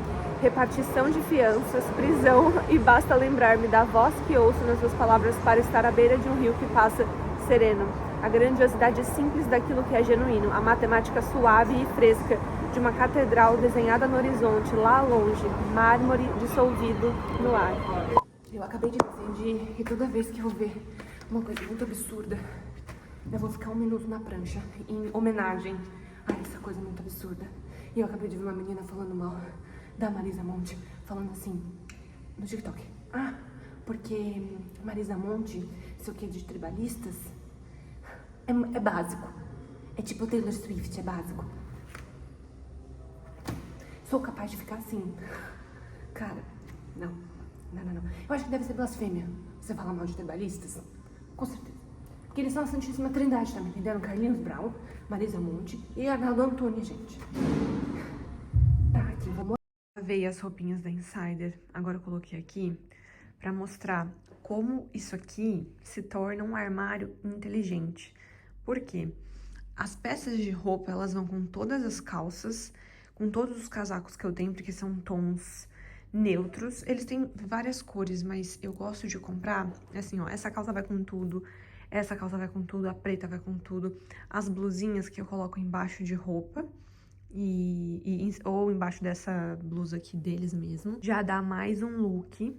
repartição de fianças, prisão, e basta lembrar-me da voz que ouço nas suas palavras para estar à beira de um rio que passa sereno. A grandiosidade simples daquilo que é genuíno, a matemática suave e fresca de uma catedral desenhada no horizonte, lá longe, mármore dissolvido no ar. Eu acabei de dizer que toda vez que eu ver uma coisa muito absurda, eu vou ficar 1 minuto na prancha, em homenagem a essa coisa muito absurda. E eu acabei de ver uma menina falando mal da Marisa Monte, falando assim, no TikTok. Ah, porque Marisa Monte, sei o que, de tribalistas, é básico. É tipo Taylor Swift, é básico. Sou capaz de ficar assim. Cara, não. Eu acho que deve ser blasfêmia você falar mal de tribalistas. Com certeza. Porque eles são a Santíssima Trindade, tá me entendendo? Carlinhos Brau, Marisa Monte e Arnaldo Antunes, gente. Tá, aqui, vou mostrar. Lavei as roupinhas da Insider, agora eu coloquei aqui pra mostrar como isso aqui se torna um armário inteligente. Por quê? As peças de roupa, elas vão com todas as calças, com todos os casacos que eu tenho, porque são tons neutros. Eles têm várias cores, mas eu gosto de comprar, assim, ó, essa calça vai com tudo, essa calça vai com tudo, a preta vai com tudo. As blusinhas que eu coloco embaixo de roupa, ou embaixo dessa blusa aqui deles mesmo. Já dá mais um look.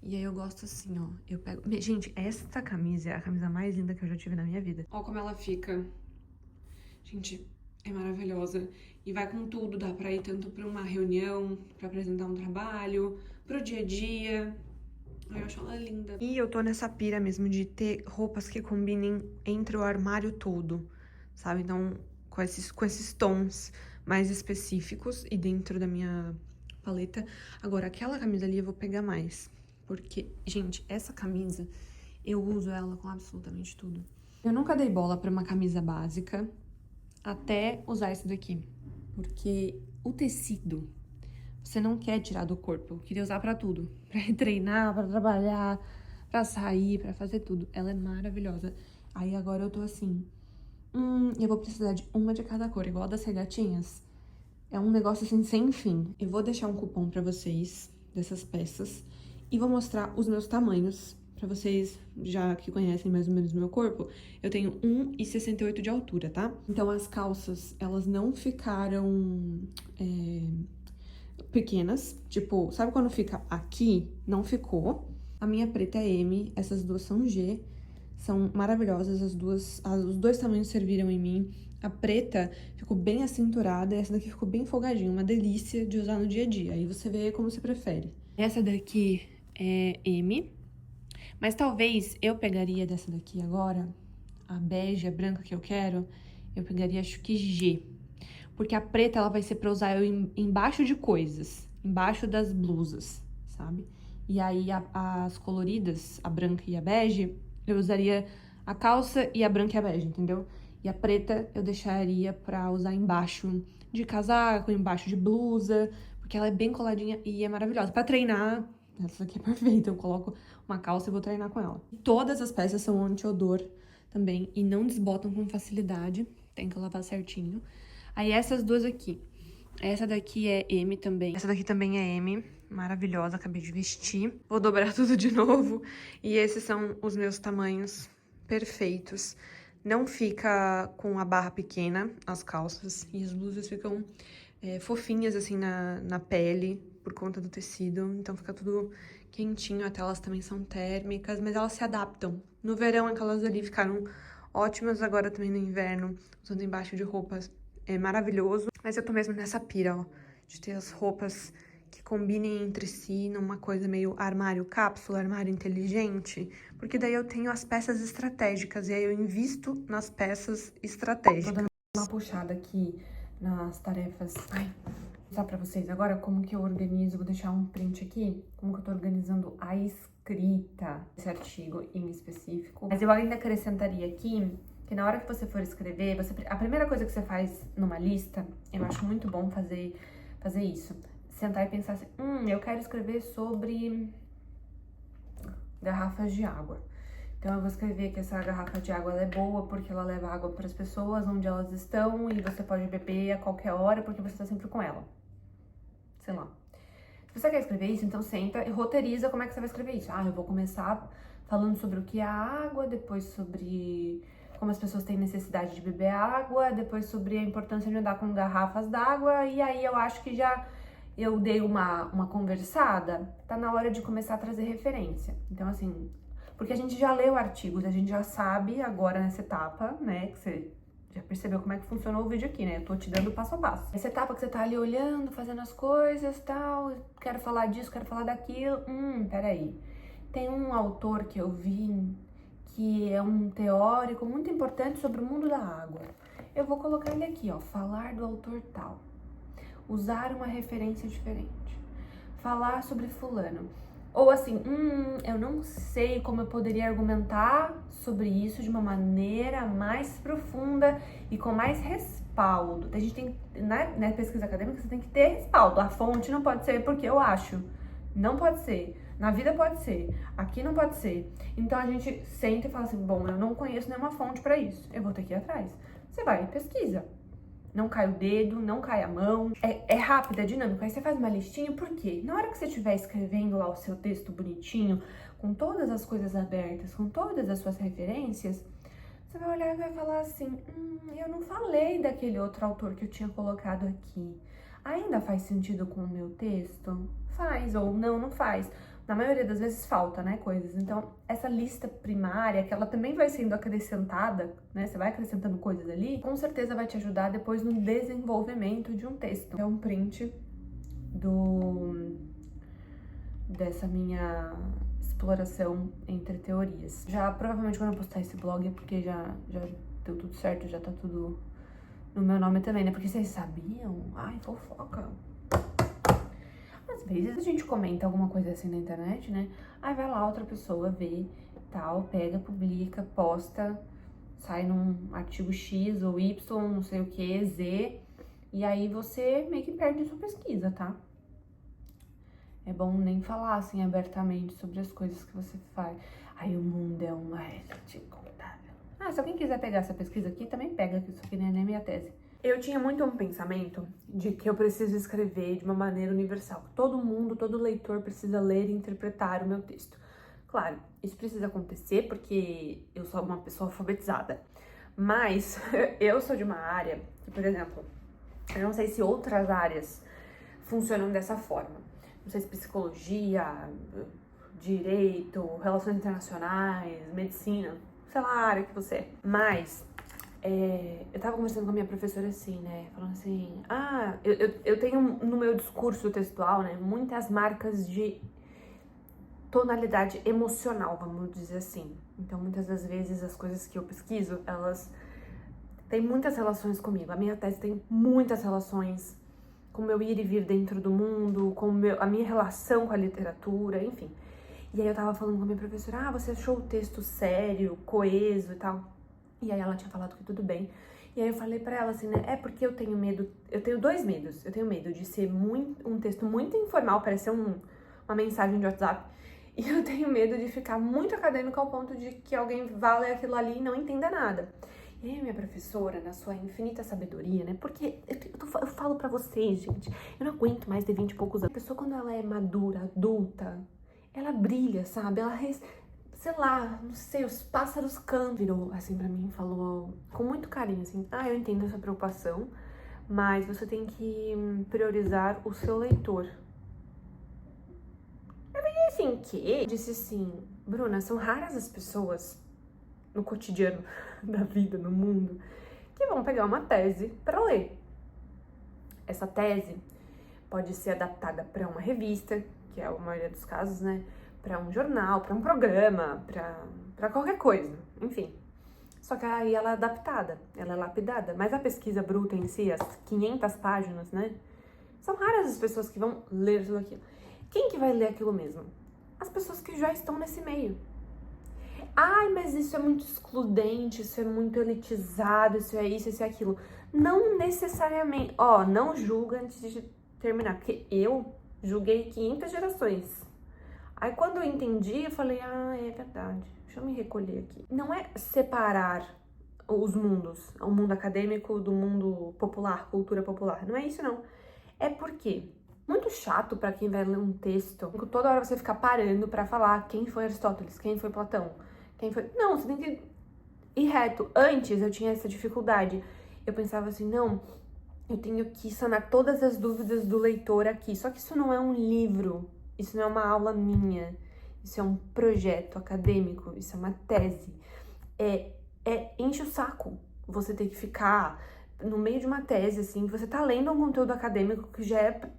E aí eu gosto assim, ó. Eu pego... Gente, esta camisa é a camisa mais linda que eu já tive na minha vida. Olha como ela fica. Gente, é maravilhosa. E vai com tudo, dá pra ir tanto pra uma reunião, pra apresentar um trabalho, pro dia a dia. Eu acho ela linda. E eu tô nessa pira mesmo de ter roupas que combinem entre o armário todo, sabe? Então, com esses tons mais específicos e dentro da minha paleta. Agora, aquela camisa ali eu vou pegar mais. Porque, gente, essa camisa, eu uso ela com absolutamente tudo. Eu nunca dei bola pra uma camisa básica até usar essa daqui. Porque o tecido... Você não quer tirar do corpo. Eu queria usar pra tudo. Pra treinar, pra trabalhar, pra sair, pra fazer tudo. Ela é maravilhosa. Aí agora eu tô assim... eu vou precisar de uma de cada cor, igual a das regatinhas. É um negócio assim, sem fim. Eu vou deixar um cupom pra vocês, dessas peças. E vou mostrar os meus tamanhos. Pra vocês, já que conhecem mais ou menos o meu corpo. Eu tenho 1,68 de altura, tá? Então as calças, elas não ficaram... pequenas, tipo, sabe quando fica aqui? Não ficou. A minha preta é M, essas duas são G, são maravilhosas, os dois tamanhos serviram em mim. A preta ficou bem acinturada, essa daqui ficou bem folgadinha, uma delícia de usar no dia a dia, aí você vê como você prefere. Essa daqui é M, mas talvez eu pegaria dessa daqui agora, a bege, a branca que eu quero, eu pegaria acho que G. Porque a preta, ela vai ser pra usar eu embaixo de coisas, embaixo das blusas, sabe? E aí, as coloridas, a branca e a bege, eu usaria a calça e a branca e a bege, entendeu? E a preta eu deixaria pra usar embaixo de casaco, embaixo de blusa, porque ela é bem coladinha e é maravilhosa. Pra treinar, essa aqui é perfeita, eu coloco uma calça e vou treinar com ela. Todas as peças são anti-odor também e não desbotam com facilidade, tem que lavar certinho. Aí essas duas aqui, essa daqui é M também, essa daqui também é M, maravilhosa, acabei de vestir. Vou dobrar tudo de novo e esses são os meus tamanhos perfeitos. Não fica com a barra pequena, as calças, e as blusas ficam fofinhas assim na pele, por conta do tecido, então fica tudo quentinho, até elas também são térmicas, mas elas se adaptam. No verão aquelas ali ficaram ótimas, agora também no inverno, usando embaixo de roupas. É maravilhoso, mas eu tô mesmo nessa pira, ó, de ter as roupas que combinem entre si numa coisa meio armário cápsula, armário inteligente, porque daí eu tenho as peças estratégicas e aí eu invisto nas peças estratégicas. Tô dando uma puxada aqui nas tarefas. Ai, vou mostrar pra vocês agora como que eu organizo, vou deixar um print aqui, como que eu tô organizando a escrita desse artigo em específico. Mas eu ainda acrescentaria aqui que na hora que você for escrever, a primeira coisa que você faz numa lista, eu acho muito bom fazer isso. Sentar e pensar assim, eu quero escrever sobre garrafas de água. Então eu vou escrever que essa garrafa de água ela é boa porque ela leva água para as pessoas onde elas estão e você pode beber a qualquer hora porque você está sempre com ela. Sei lá. Se você quer escrever isso, então senta e roteiriza como é que você vai escrever isso. Eu vou começar falando sobre o que é a água, depois sobre como as pessoas têm necessidade de beber água, depois sobre a importância de andar com garrafas d'água, e aí eu acho que já eu dei uma conversada, tá na hora de começar a trazer referência. Então, assim, porque a gente já leu artigos, a gente já sabe agora nessa etapa, né, que você já percebeu como é que funcionou o vídeo aqui, né? Eu tô te dando passo a passo. Essa etapa que você tá ali olhando, fazendo as coisas, tal, quero falar disso, quero falar daquilo. Peraí. Tem um autor que eu vi que é um teórico muito importante sobre o mundo da água. Eu vou colocar ele aqui, ó, falar do autor tal. Usar uma referência diferente. Falar sobre fulano. Ou assim, eu não sei como eu poderia argumentar sobre isso de uma maneira mais profunda e com mais respaldo. A gente tem, na pesquisa acadêmica, você tem que ter respaldo. A fonte não pode ser porque eu acho. Não pode ser. Na vida pode ser. Aqui não pode ser. Então a gente senta e fala assim, bom, eu não conheço nenhuma fonte para isso. Eu vou ter que ir atrás. Você vai e pesquisa. Não cai o dedo, não cai a mão. É rápido, é dinâmico. Aí você faz uma listinha, por quê? Na hora que você estiver escrevendo lá o seu texto bonitinho, com todas as coisas abertas, com todas as suas referências, você vai olhar e vai falar assim, eu não falei daquele outro autor que eu tinha colocado aqui. Ainda faz sentido com o meu texto? Faz, ou não faz. Na maioria das vezes falta, né, coisas. Então, essa lista primária, que ela também vai sendo acrescentada, né, você vai acrescentando coisas ali, com certeza vai te ajudar depois no desenvolvimento de um texto. É um print dessa minha exploração entre teorias. Já, provavelmente, quando eu postar esse blog é porque já deu tudo certo, já tá tudo no meu nome também, né? Porque vocês sabiam? Ai, fofoca. Às vezes a gente comenta alguma coisa assim na internet, né? Aí vai lá outra pessoa, vê, tal, pega, publica, posta, sai num artigo X ou Y, não sei o que, Z, e aí você meio que perde a sua pesquisa, tá? É bom nem falar assim abertamente sobre as coisas que você faz. Aí o mundo é uma rede incontável. Se alguém quiser pegar essa pesquisa aqui, também pega, que isso aqui não é nem minha tese. Eu tinha muito um pensamento de que eu preciso escrever de uma maneira universal. Todo mundo, todo leitor precisa ler e interpretar o meu texto. Claro, isso precisa acontecer porque eu sou uma pessoa alfabetizada. Mas eu sou de uma área que, por exemplo, eu não sei se outras áreas funcionam dessa forma. Não sei se psicologia, direito, relações internacionais, medicina, sei lá a área que você é. Mas eu tava conversando com a minha professora assim, né, falando assim, eu tenho no meu discurso textual, né, muitas marcas de tonalidade emocional, vamos dizer assim. Então, muitas das vezes, as coisas que eu pesquiso, elas têm muitas relações comigo. A minha tese tem muitas relações com o meu ir e vir dentro do mundo, com a minha relação com a literatura, enfim. E aí eu tava falando com a minha professora, você achou o texto sério, coeso e tal? E aí ela tinha falado que tudo bem. E aí eu falei pra ela assim, né, é porque eu tenho medo, eu tenho dois medos. Eu tenho medo de ser um texto muito informal, parecer uma mensagem de WhatsApp. E eu tenho medo de ficar muito acadêmico ao ponto de que alguém vá ler aquilo ali e não entenda nada. E aí a minha professora, na sua infinita sabedoria, né, porque eu falo pra vocês, gente, eu não aguento mais ter 20 e poucos anos. A pessoa, quando ela é madura, adulta, ela brilha, sabe? Ela sei lá, não sei, os pássaros cantam. Virou assim pra mim, falou com muito carinho, assim, eu entendo essa preocupação, mas você tem que priorizar o seu leitor. Eu falei assim, que? Disse assim, Bruna, são raras as pessoas no cotidiano da vida, no mundo, que vão pegar uma tese pra ler. Essa tese pode ser adaptada para uma revista, que é a maioria dos casos, né? Para um jornal, para um programa, para qualquer coisa, enfim. Só que aí ela é adaptada, ela é lapidada. Mas a pesquisa bruta em si, as 500 páginas, né? São raras as pessoas que vão ler tudo aquilo. Quem que vai ler aquilo mesmo? As pessoas que já estão nesse meio. Ai, mas isso é muito excludente, isso é muito elitizado, isso é isso, isso é aquilo. Não necessariamente. Ó, não julga antes de terminar, porque eu julguei 500 gerações. Aí quando eu entendi, eu falei, ah, é verdade, deixa eu me recolher aqui. Não é separar os mundos, o mundo acadêmico do mundo popular, cultura popular. Não é isso, não. É porque muito chato pra quem vai ler um texto, toda hora você ficar parando pra falar quem foi Aristóteles, quem foi Platão, quem foi... Não, você tem que ir reto. Antes eu tinha essa dificuldade. Eu pensava assim, não, eu tenho que sanar todas as dúvidas do leitor aqui. Só que isso não é um livro, isso não é uma aula minha, isso é um projeto acadêmico, isso é uma tese. Enche o saco você ter que ficar no meio de uma tese, assim, que você tá lendo um conteúdo acadêmico que já é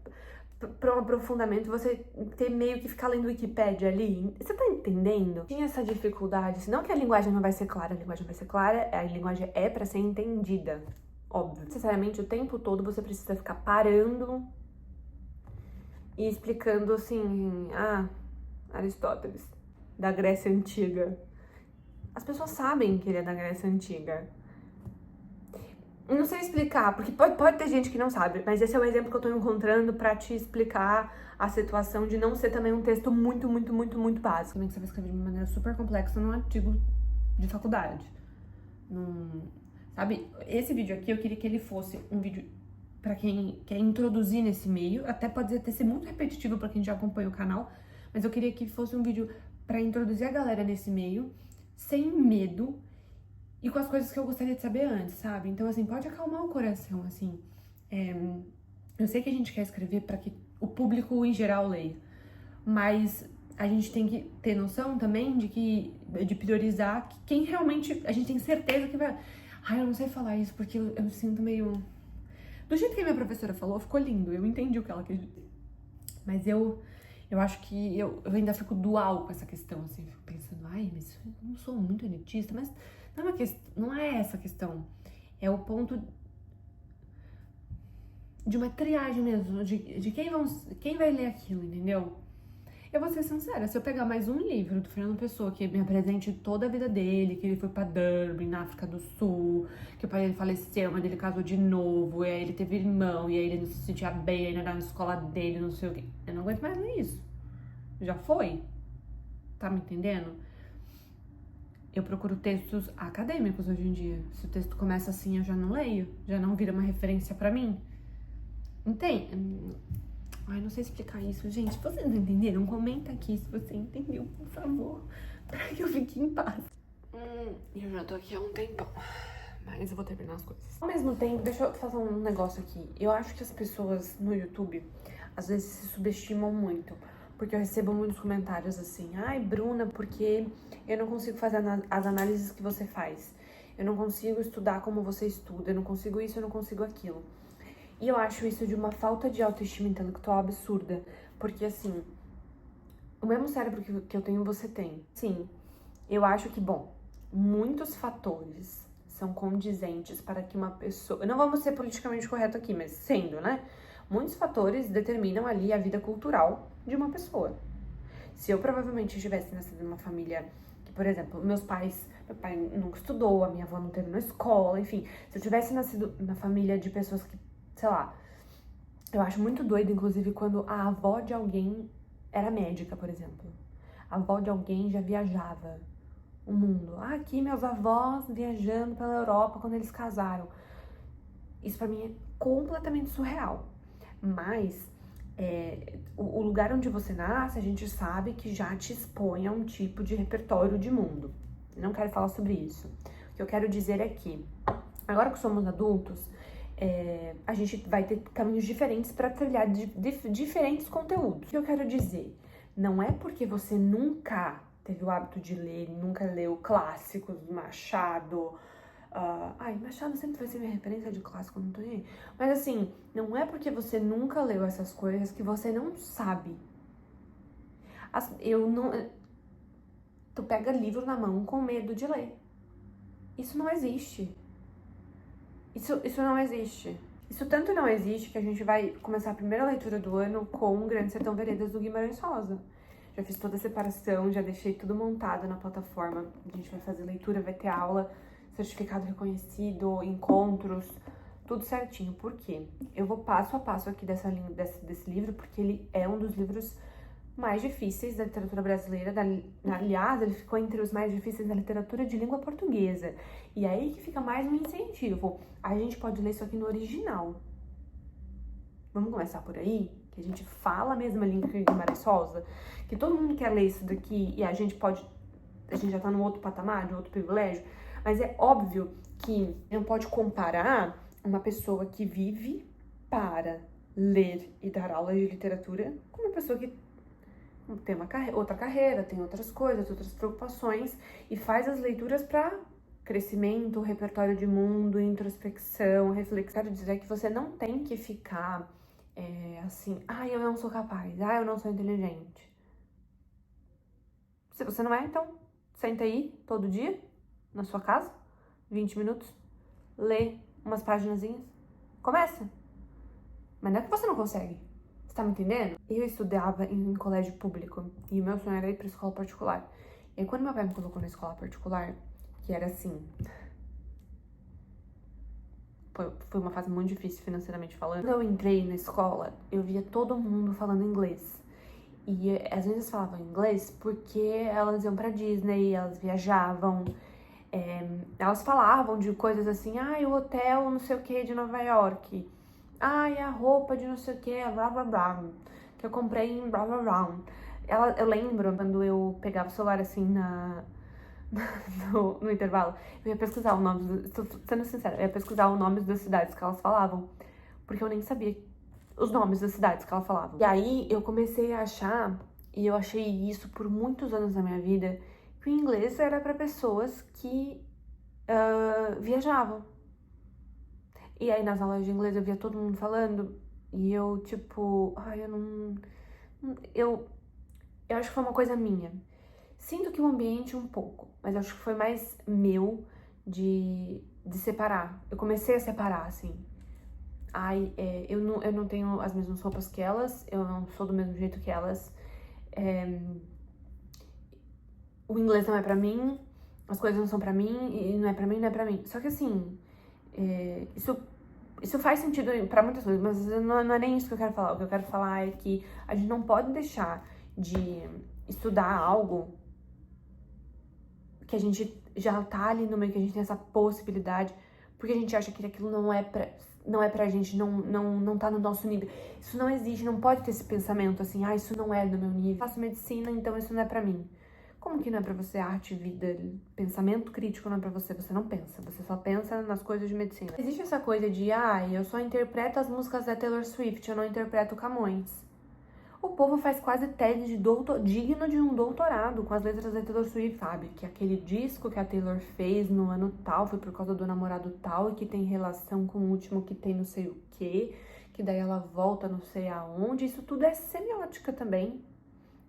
para um aprofundamento, você ter meio que ficar lendo Wikipédia ali. Você tá entendendo? Tinha essa dificuldade, não que a linguagem não vai ser clara, a linguagem vai ser clara, a linguagem é para ser entendida, óbvio. Necessariamente o tempo todo você precisa ficar parando e explicando assim, Aristóteles, da Grécia Antiga. As pessoas sabem que ele é da Grécia Antiga. Não sei explicar, porque pode ter gente que não sabe, mas esse é o exemplo que eu tô encontrando pra te explicar a situação de não ser também um texto muito básico. Também que você vai escrever de uma maneira super complexa num artigo de faculdade. Sabe, esse vídeo aqui eu queria que ele fosse um vídeo pra quem quer introduzir nesse meio, até pode até ser muito repetitivo pra quem já acompanha o canal, mas eu queria que fosse um vídeo pra introduzir a galera nesse meio, sem medo, e com as coisas que eu gostaria de saber antes, sabe? Então, assim, pode acalmar o coração, assim. Eu sei que a gente quer escrever para que o público em geral leia, mas a gente tem que ter noção também de priorizar quem realmente a gente tem certeza que vai... Ai, eu não sei falar isso porque eu me sinto meio... Do jeito que a minha professora falou, ficou lindo, eu entendi o que ela quis dizer. Mas eu acho que eu ainda fico dual com essa questão, assim, fico pensando, ai, mas eu não sou muito elitista, mas... Não é essa a questão. É o ponto de uma triagem mesmo, de quem vai ler aquilo, entendeu? Eu vou ser sincera, se eu pegar mais um livro do Fernando Pessoa, que me apresente toda a vida dele, que ele foi pra Durban, na África do Sul, que o pai dele faleceu, mas ele casou de novo, e aí ele teve irmão, e aí ele não se sentia bem, ainda era na escola dele, não sei o quê. Eu não aguento mais ler isso. Já foi? Tá me entendendo? Eu procuro textos acadêmicos hoje em dia. Se o texto começa assim, eu já não leio. Já não vira uma referência pra mim. Entende? Ai, não sei explicar isso, gente. Se vocês não entenderam, comenta aqui se você entendeu, por favor. Pra que eu fique em paz. Eu já tô aqui há um tempão. Mas eu vou terminar as coisas. Ao mesmo tempo, deixa eu fazer um negócio aqui. Eu acho que as pessoas no YouTube, às vezes, se subestimam muito. Porque eu recebo muitos comentários assim, ai, Bruna, porque eu não consigo fazer as análises que você faz. Eu não consigo estudar como você estuda, eu não consigo isso, eu não consigo aquilo. E eu acho isso de uma falta de autoestima intelectual absurda. Porque, assim, o mesmo cérebro que eu tenho, você tem. Sim, eu acho que, bom, muitos fatores são condizentes para que uma pessoa... Não vamos ser politicamente correto aqui, mas sendo, né? Muitos fatores determinam ali a vida cultural de uma pessoa. Se eu provavelmente tivesse nascido numa família que, por exemplo, meu pai nunca estudou, a minha avó não teve na escola, enfim, se eu tivesse nascido na família de pessoas que, sei lá, eu acho muito doido, inclusive, quando a avó de alguém era médica, por exemplo. A avó de alguém já viajava o mundo. Aqui meus avós viajando pela Europa quando eles casaram. Isso pra mim é completamente surreal. Mas o lugar onde você nasce, a gente sabe que já te expõe a um tipo de repertório de mundo. Eu não quero falar sobre isso. O que eu quero dizer é que, agora que somos adultos, a gente vai ter caminhos diferentes para trilhar diferentes conteúdos. O que eu quero dizer? Não é porque você nunca teve o hábito de ler, nunca leu clássicos, Machado, Machado sempre vai ser minha referência de clássico, não tô nem aí. Mas assim, não é porque você nunca leu essas coisas que você não sabe. Tu pega livro na mão com medo de ler. Isso não existe. Isso não existe. Isso tanto não existe que a gente vai começar a primeira leitura do ano com Grande Sertão Veredas do Guimarães Rosa. Já fiz toda a separação, já deixei tudo montado na plataforma. A gente vai fazer leitura, vai ter aula, certificado reconhecido, encontros, tudo certinho. Por quê? Eu vou passo a passo aqui desse livro, porque ele é um dos livros mais difíceis da literatura brasileira. Aliás, ele ficou entre os mais difíceis da literatura de língua portuguesa. E aí que fica mais um incentivo. A gente pode ler isso aqui no original. Vamos começar por aí? Que a gente fala a mesma língua que Guimarães Rosa? Que todo mundo quer ler isso daqui e a gente já tá num outro patamar, de outro privilégio. Mas é óbvio que não pode comparar uma pessoa que vive para ler e dar aulas de literatura com uma pessoa que tem outra carreira, tem outras coisas, outras preocupações e faz as leituras para crescimento, repertório de mundo, introspecção, reflexão. Quero dizer que você não tem que ficar assim, eu não sou capaz, eu não sou inteligente. Se você não é, então senta aí todo dia, na sua casa, 20 minutos, lê umas paginazinhas, começa. Mas não é que você não consegue. Você tá me entendendo? Eu estudava em colégio público e o meu sonho era ir pra escola particular. E aí, quando meu pai me colocou na escola particular, que era assim... Foi uma fase muito difícil financeiramente falando. Quando eu entrei na escola, eu via todo mundo falando inglês. E às vezes falavam inglês porque elas iam pra Disney, elas viajavam. Elas falavam de coisas assim, o hotel não sei o que de Nova York. A roupa de não sei o que, blá blá blá, que eu comprei em blá blá blá. Eu lembro quando eu pegava o celular assim no intervalo, eu ia pesquisar o nome, tô sendo sincera, eu ia pesquisar o nome das cidades que elas falavam, porque eu nem sabia os nomes das cidades que elas falavam. E aí eu comecei a achar, e eu achei isso por muitos anos da minha vida, que o inglês era para pessoas que viajavam. E aí nas aulas de inglês eu via todo mundo falando, e eu tipo, eu acho que foi uma coisa minha. Sinto que o ambiente um pouco, mas acho que foi mais meu de separar. Eu comecei a separar, assim. Eu não tenho as mesmas roupas que elas, eu não sou do mesmo jeito que elas. O inglês não é pra mim, as coisas não são pra mim, e não é pra mim, não é pra mim. Só que assim, isso faz sentido pra muitas coisas, mas não é nem isso que eu quero falar. O que eu quero falar é que a gente não pode deixar de estudar algo que a gente já tá ali no meio, que a gente tem essa possibilidade, porque a gente acha que aquilo não é pra gente, não tá no nosso nível. Isso não existe, não pode ter esse pensamento assim, isso não é do meu nível. Eu faço medicina, então isso não é pra mim. Como que não é pra você arte, vida, pensamento crítico não é pra você? Você não pensa, você só pensa nas coisas de medicina. Existe essa coisa de, eu só interpreto as músicas da Taylor Swift, eu não interpreto Camões. O povo faz quase tese digno de um doutorado com as letras da Taylor Swift, sabe? Que aquele disco que a Taylor fez no ano tal foi por causa do namorado tal e que tem relação com o último que tem não sei o quê, que daí ela volta não sei aonde. Isso tudo é semiótica também.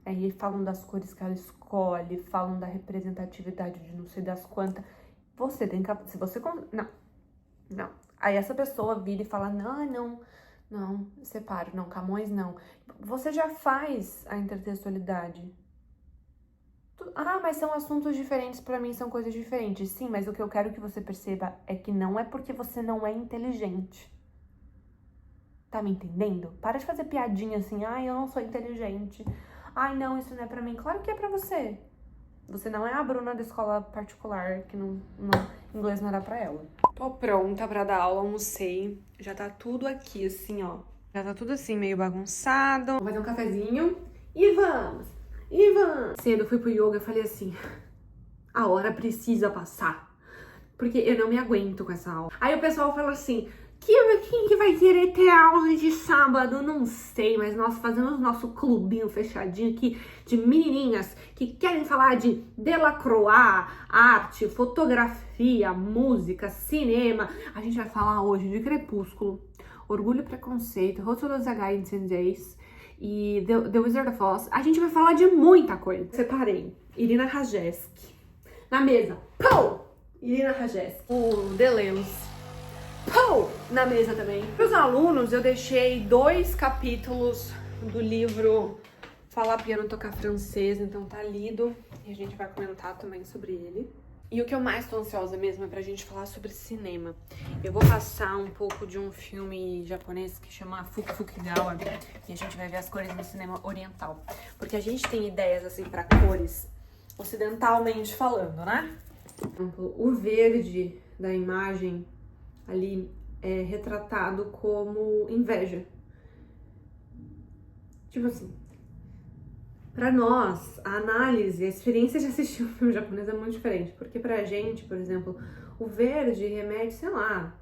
Aí falam das cores que ela escolhe, falam da representatividade de não sei das quantas. Você tem que... Se você... Não. Aí essa pessoa vira e fala, não, separo, não, Camões não. Você já faz a intertextualidade. Mas são assuntos diferentes, pra mim são coisas diferentes. Sim, mas o que eu quero que você perceba é que não é porque você não é inteligente. Tá me entendendo? Para de fazer piadinha assim, eu não sou inteligente. Não, isso não é pra mim. Claro que é pra você. Você não é a Bruna da escola particular, que inglês não era pra ela. Tô pronta pra dar aula, almocei. Já tá tudo aqui, assim, ó. Já tá tudo assim, meio bagunçado. Vou fazer um cafezinho e vamos! Cedo fui pro yoga, falei assim, a hora precisa passar. Porque eu não me aguento com essa aula. Aí o pessoal fala assim, Quem que vai querer ter aula de sábado? Não sei, mas nós fazemos nosso clubinho fechadinho aqui de menininhas que querem falar de Delacroix, arte, fotografia, música, cinema. A gente vai falar hoje de Crepúsculo, Orgulho e Preconceito, Rótulo dos H&Days e The Wizard of Oz. A gente vai falar de muita coisa. Separei Irina Rajewski na mesa. Pô! Irina Rajewski. O Deleuze. Pô! Na mesa também. Para os alunos, eu deixei 2 capítulos do livro Falar Piano, Tocar Francês, então tá lido e a gente vai comentar também sobre ele. E o que eu mais tô ansiosa mesmo é pra gente falar sobre cinema. Eu vou passar um pouco de um filme japonês que chama Fukufukigawa e a gente vai ver as cores no cinema oriental. Porque a gente tem ideias assim pra cores ocidentalmente falando, né? Por exemplo, o verde da imagem ali é retratado como inveja. Tipo assim, pra nós, a análise, a experiência de assistir um filme japonês é muito diferente. Porque pra gente, por exemplo, o verde remete, sei lá,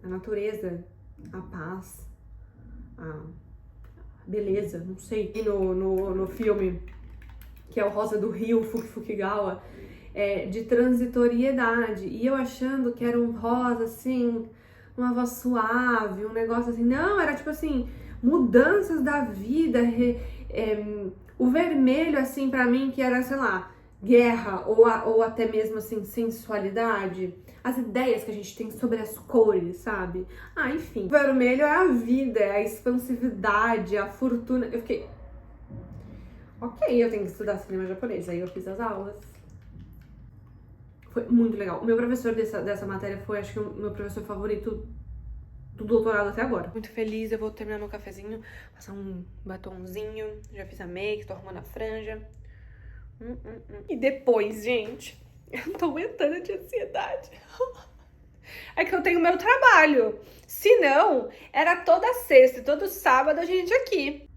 à natureza, à paz, à beleza, não sei. E no filme, que é o Rosa do Rio, Fukufukigawa, de transitoriedade, e eu achando que era um rosa, assim, uma voz suave, um negócio assim, não, era tipo assim, mudanças da vida, o vermelho, assim, pra mim, que era, sei lá, guerra, ou até mesmo, assim, sensualidade, as ideias que a gente tem sobre as cores, sabe? Enfim, o vermelho é a vida, é a expansividade, a fortuna, eu fiquei, ok, eu tenho que estudar cinema japonês, aí eu fiz as aulas. Foi muito legal. O meu professor dessa matéria foi, acho que, o meu professor favorito do doutorado até agora. Muito feliz, eu vou terminar meu cafezinho, passar um batonzinho, já fiz a make, tô arrumando a franja. E depois, gente, eu tô aumentando de ansiedade. É que eu tenho meu trabalho. Se não, era toda sexta e todo sábado a gente aqui.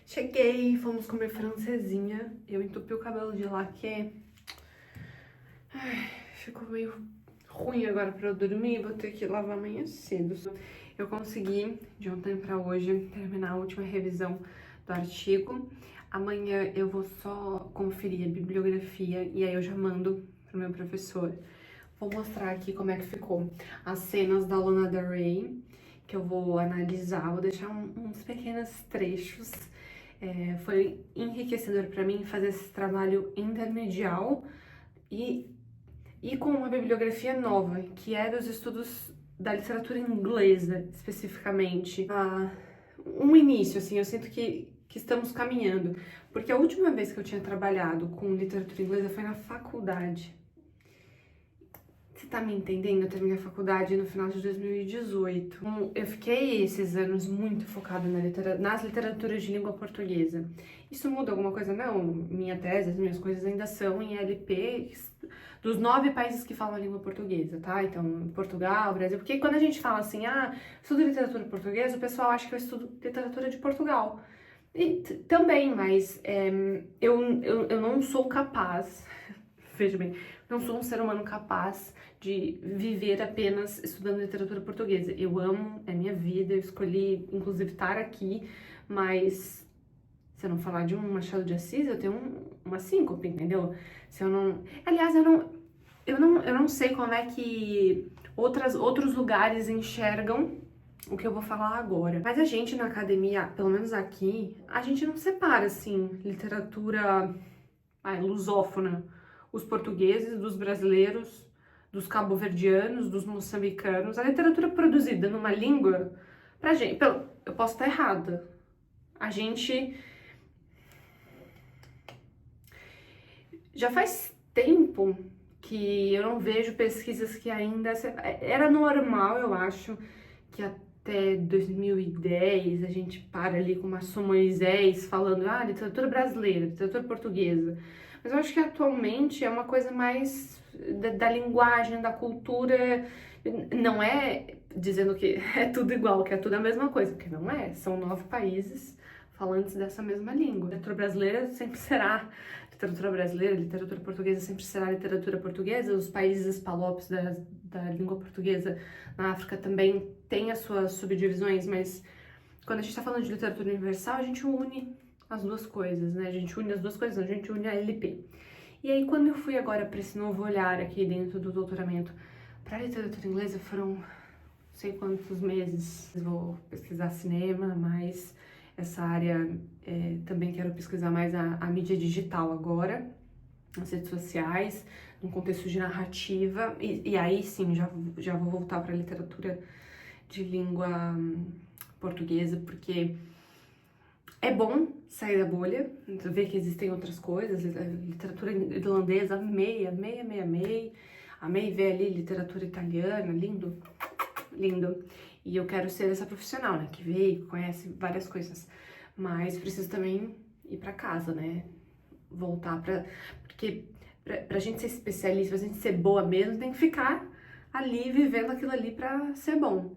Cheguei, fomos comer francesinha. Eu entupi o cabelo de laque. Ficou meio ruim agora pra eu dormir. Vou ter que lavar amanhã cedo. Eu consegui, de ontem pra hoje, terminar a última revisão do artigo. Amanhã eu vou só conferir a bibliografia e aí eu já mando pro meu professor. Vou mostrar aqui como é que ficou as cenas da Lana Del Rey, que eu vou analisar. Vou deixar uns pequenos trechos. Foi enriquecedor para mim fazer esse trabalho intermedial e com uma bibliografia nova, que é dos estudos da literatura inglesa, especificamente. Um início, assim, eu sinto que estamos caminhando, porque a última vez que eu tinha trabalhado com literatura inglesa foi na faculdade. Você tá me entendendo? Eu terminei a faculdade no final de 2018. Eu fiquei esses anos muito focada nas literaturas de língua portuguesa. Isso muda alguma coisa? Não. Minha tese, as minhas coisas ainda são em LP dos 9 países que falam a língua portuguesa, tá? Então, Portugal, Brasil. Porque quando a gente fala assim, estudo literatura portuguesa, o pessoal acha que eu estudo literatura de Portugal. E também, mas eu não sou capaz, veja bem, não sou um ser humano capaz de viver apenas estudando literatura portuguesa. Eu amo, é minha vida, eu escolhi, inclusive, estar aqui, mas se eu não falar de um Machado de Assis, eu tenho uma síncope, entendeu? Se eu não... Aliás, eu não sei como é que outros lugares enxergam o que eu vou falar agora. Mas a gente na academia, pelo menos aqui, a gente não separa, assim, literatura lusófona, os portugueses, dos brasileiros, dos cabo-verdianos, dos moçambicanos. A literatura produzida numa língua, pra gente, eu posso estar errada. A gente já faz tempo que eu não vejo pesquisas que ainda... Era normal, eu acho, que até 2010 a gente para ali com uma Moisés falando, literatura brasileira, literatura portuguesa. Mas eu acho que atualmente é uma coisa mais da linguagem, da cultura. Não é dizendo que é tudo igual, que é tudo a mesma coisa, porque não é. São 9 países falantes dessa mesma língua. A literatura brasileira sempre será literatura brasileira, literatura portuguesa sempre será literatura portuguesa, os países palopes da língua portuguesa na África também têm as suas subdivisões, mas quando a gente tá falando de literatura universal, a gente une as duas coisas, né? A gente une as duas coisas, não, a gente une a LP. E aí, quando eu fui agora para esse novo olhar aqui dentro do doutoramento para literatura inglesa, foram não sei quantos meses. Vou pesquisar cinema, mas essa área também quero pesquisar mais a mídia digital agora, as redes sociais, num contexto de narrativa, e aí sim, já vou voltar para literatura de língua portuguesa, porque é bom sair da bolha, ver que existem outras coisas, literatura irlandesa, amei, amei ver ali literatura italiana, lindo, lindo. E eu quero ser essa profissional, né, que vê e conhece várias coisas, mas preciso também ir pra casa, né, voltar porque pra gente ser especialista, pra gente ser boa mesmo, tem que ficar ali, vivendo aquilo ali pra ser bom.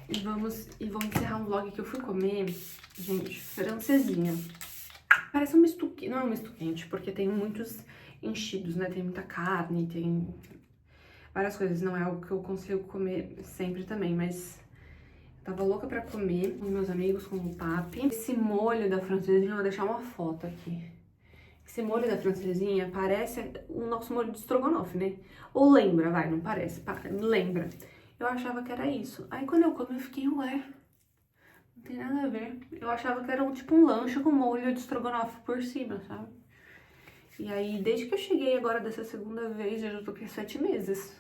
E vamos encerrar um vlog que eu fui comer, gente, francesinha. Parece um misto quente, não é um misto quente, porque tem muitos enchidos, né? Tem muita carne, tem várias coisas. Não é algo que eu consigo comer sempre também, mas eu tava louca pra comer com meus amigos, com o papi. Esse molho da francesinha, eu vou deixar uma foto aqui. Esse molho da francesinha parece o nosso molho de estrogonofe, né? Ou lembra, vai, não parece, lembra. Eu achava que era isso. Aí quando eu comi, eu fiquei, ué, não tem nada a ver. Eu achava que era tipo um lanche com molho de estrogonofe por cima, sabe? E aí, desde que eu cheguei agora dessa segunda vez, eu já tô aqui 7 meses.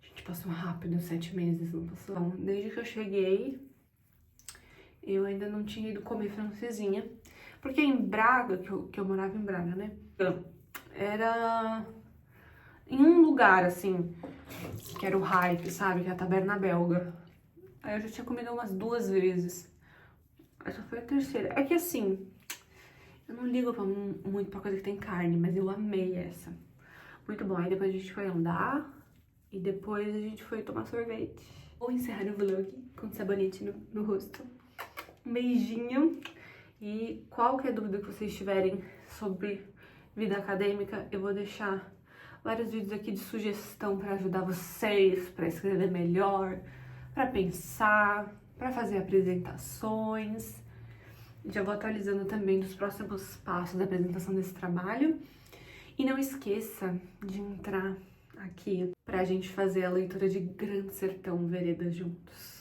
Gente, passou rápido 7 meses, não passou? Bom, desde que eu cheguei, eu ainda não tinha ido comer francesinha. Porque em Braga, que eu morava em Braga, né? Era em um lugar, assim, que era o Hype, sabe? Que é a Taberna Belga. Aí eu já tinha comido umas 2 vezes. Essa foi a terceira. É que assim, eu não ligo muito pra coisa que tem carne, mas eu amei essa. Muito bom. Aí depois a gente foi andar e depois a gente foi tomar sorvete. Vou encerrar o vlog com sabonete no rosto. Um beijinho. E qualquer dúvida que vocês tiverem sobre vida acadêmica, eu vou deixar vários vídeos aqui de sugestão para ajudar vocês, para escrever melhor, para pensar, para fazer apresentações. Já vou atualizando também dos próximos passos da apresentação desse trabalho. E não esqueça de entrar aqui pra gente fazer a leitura de Grande Sertão Veredas juntos.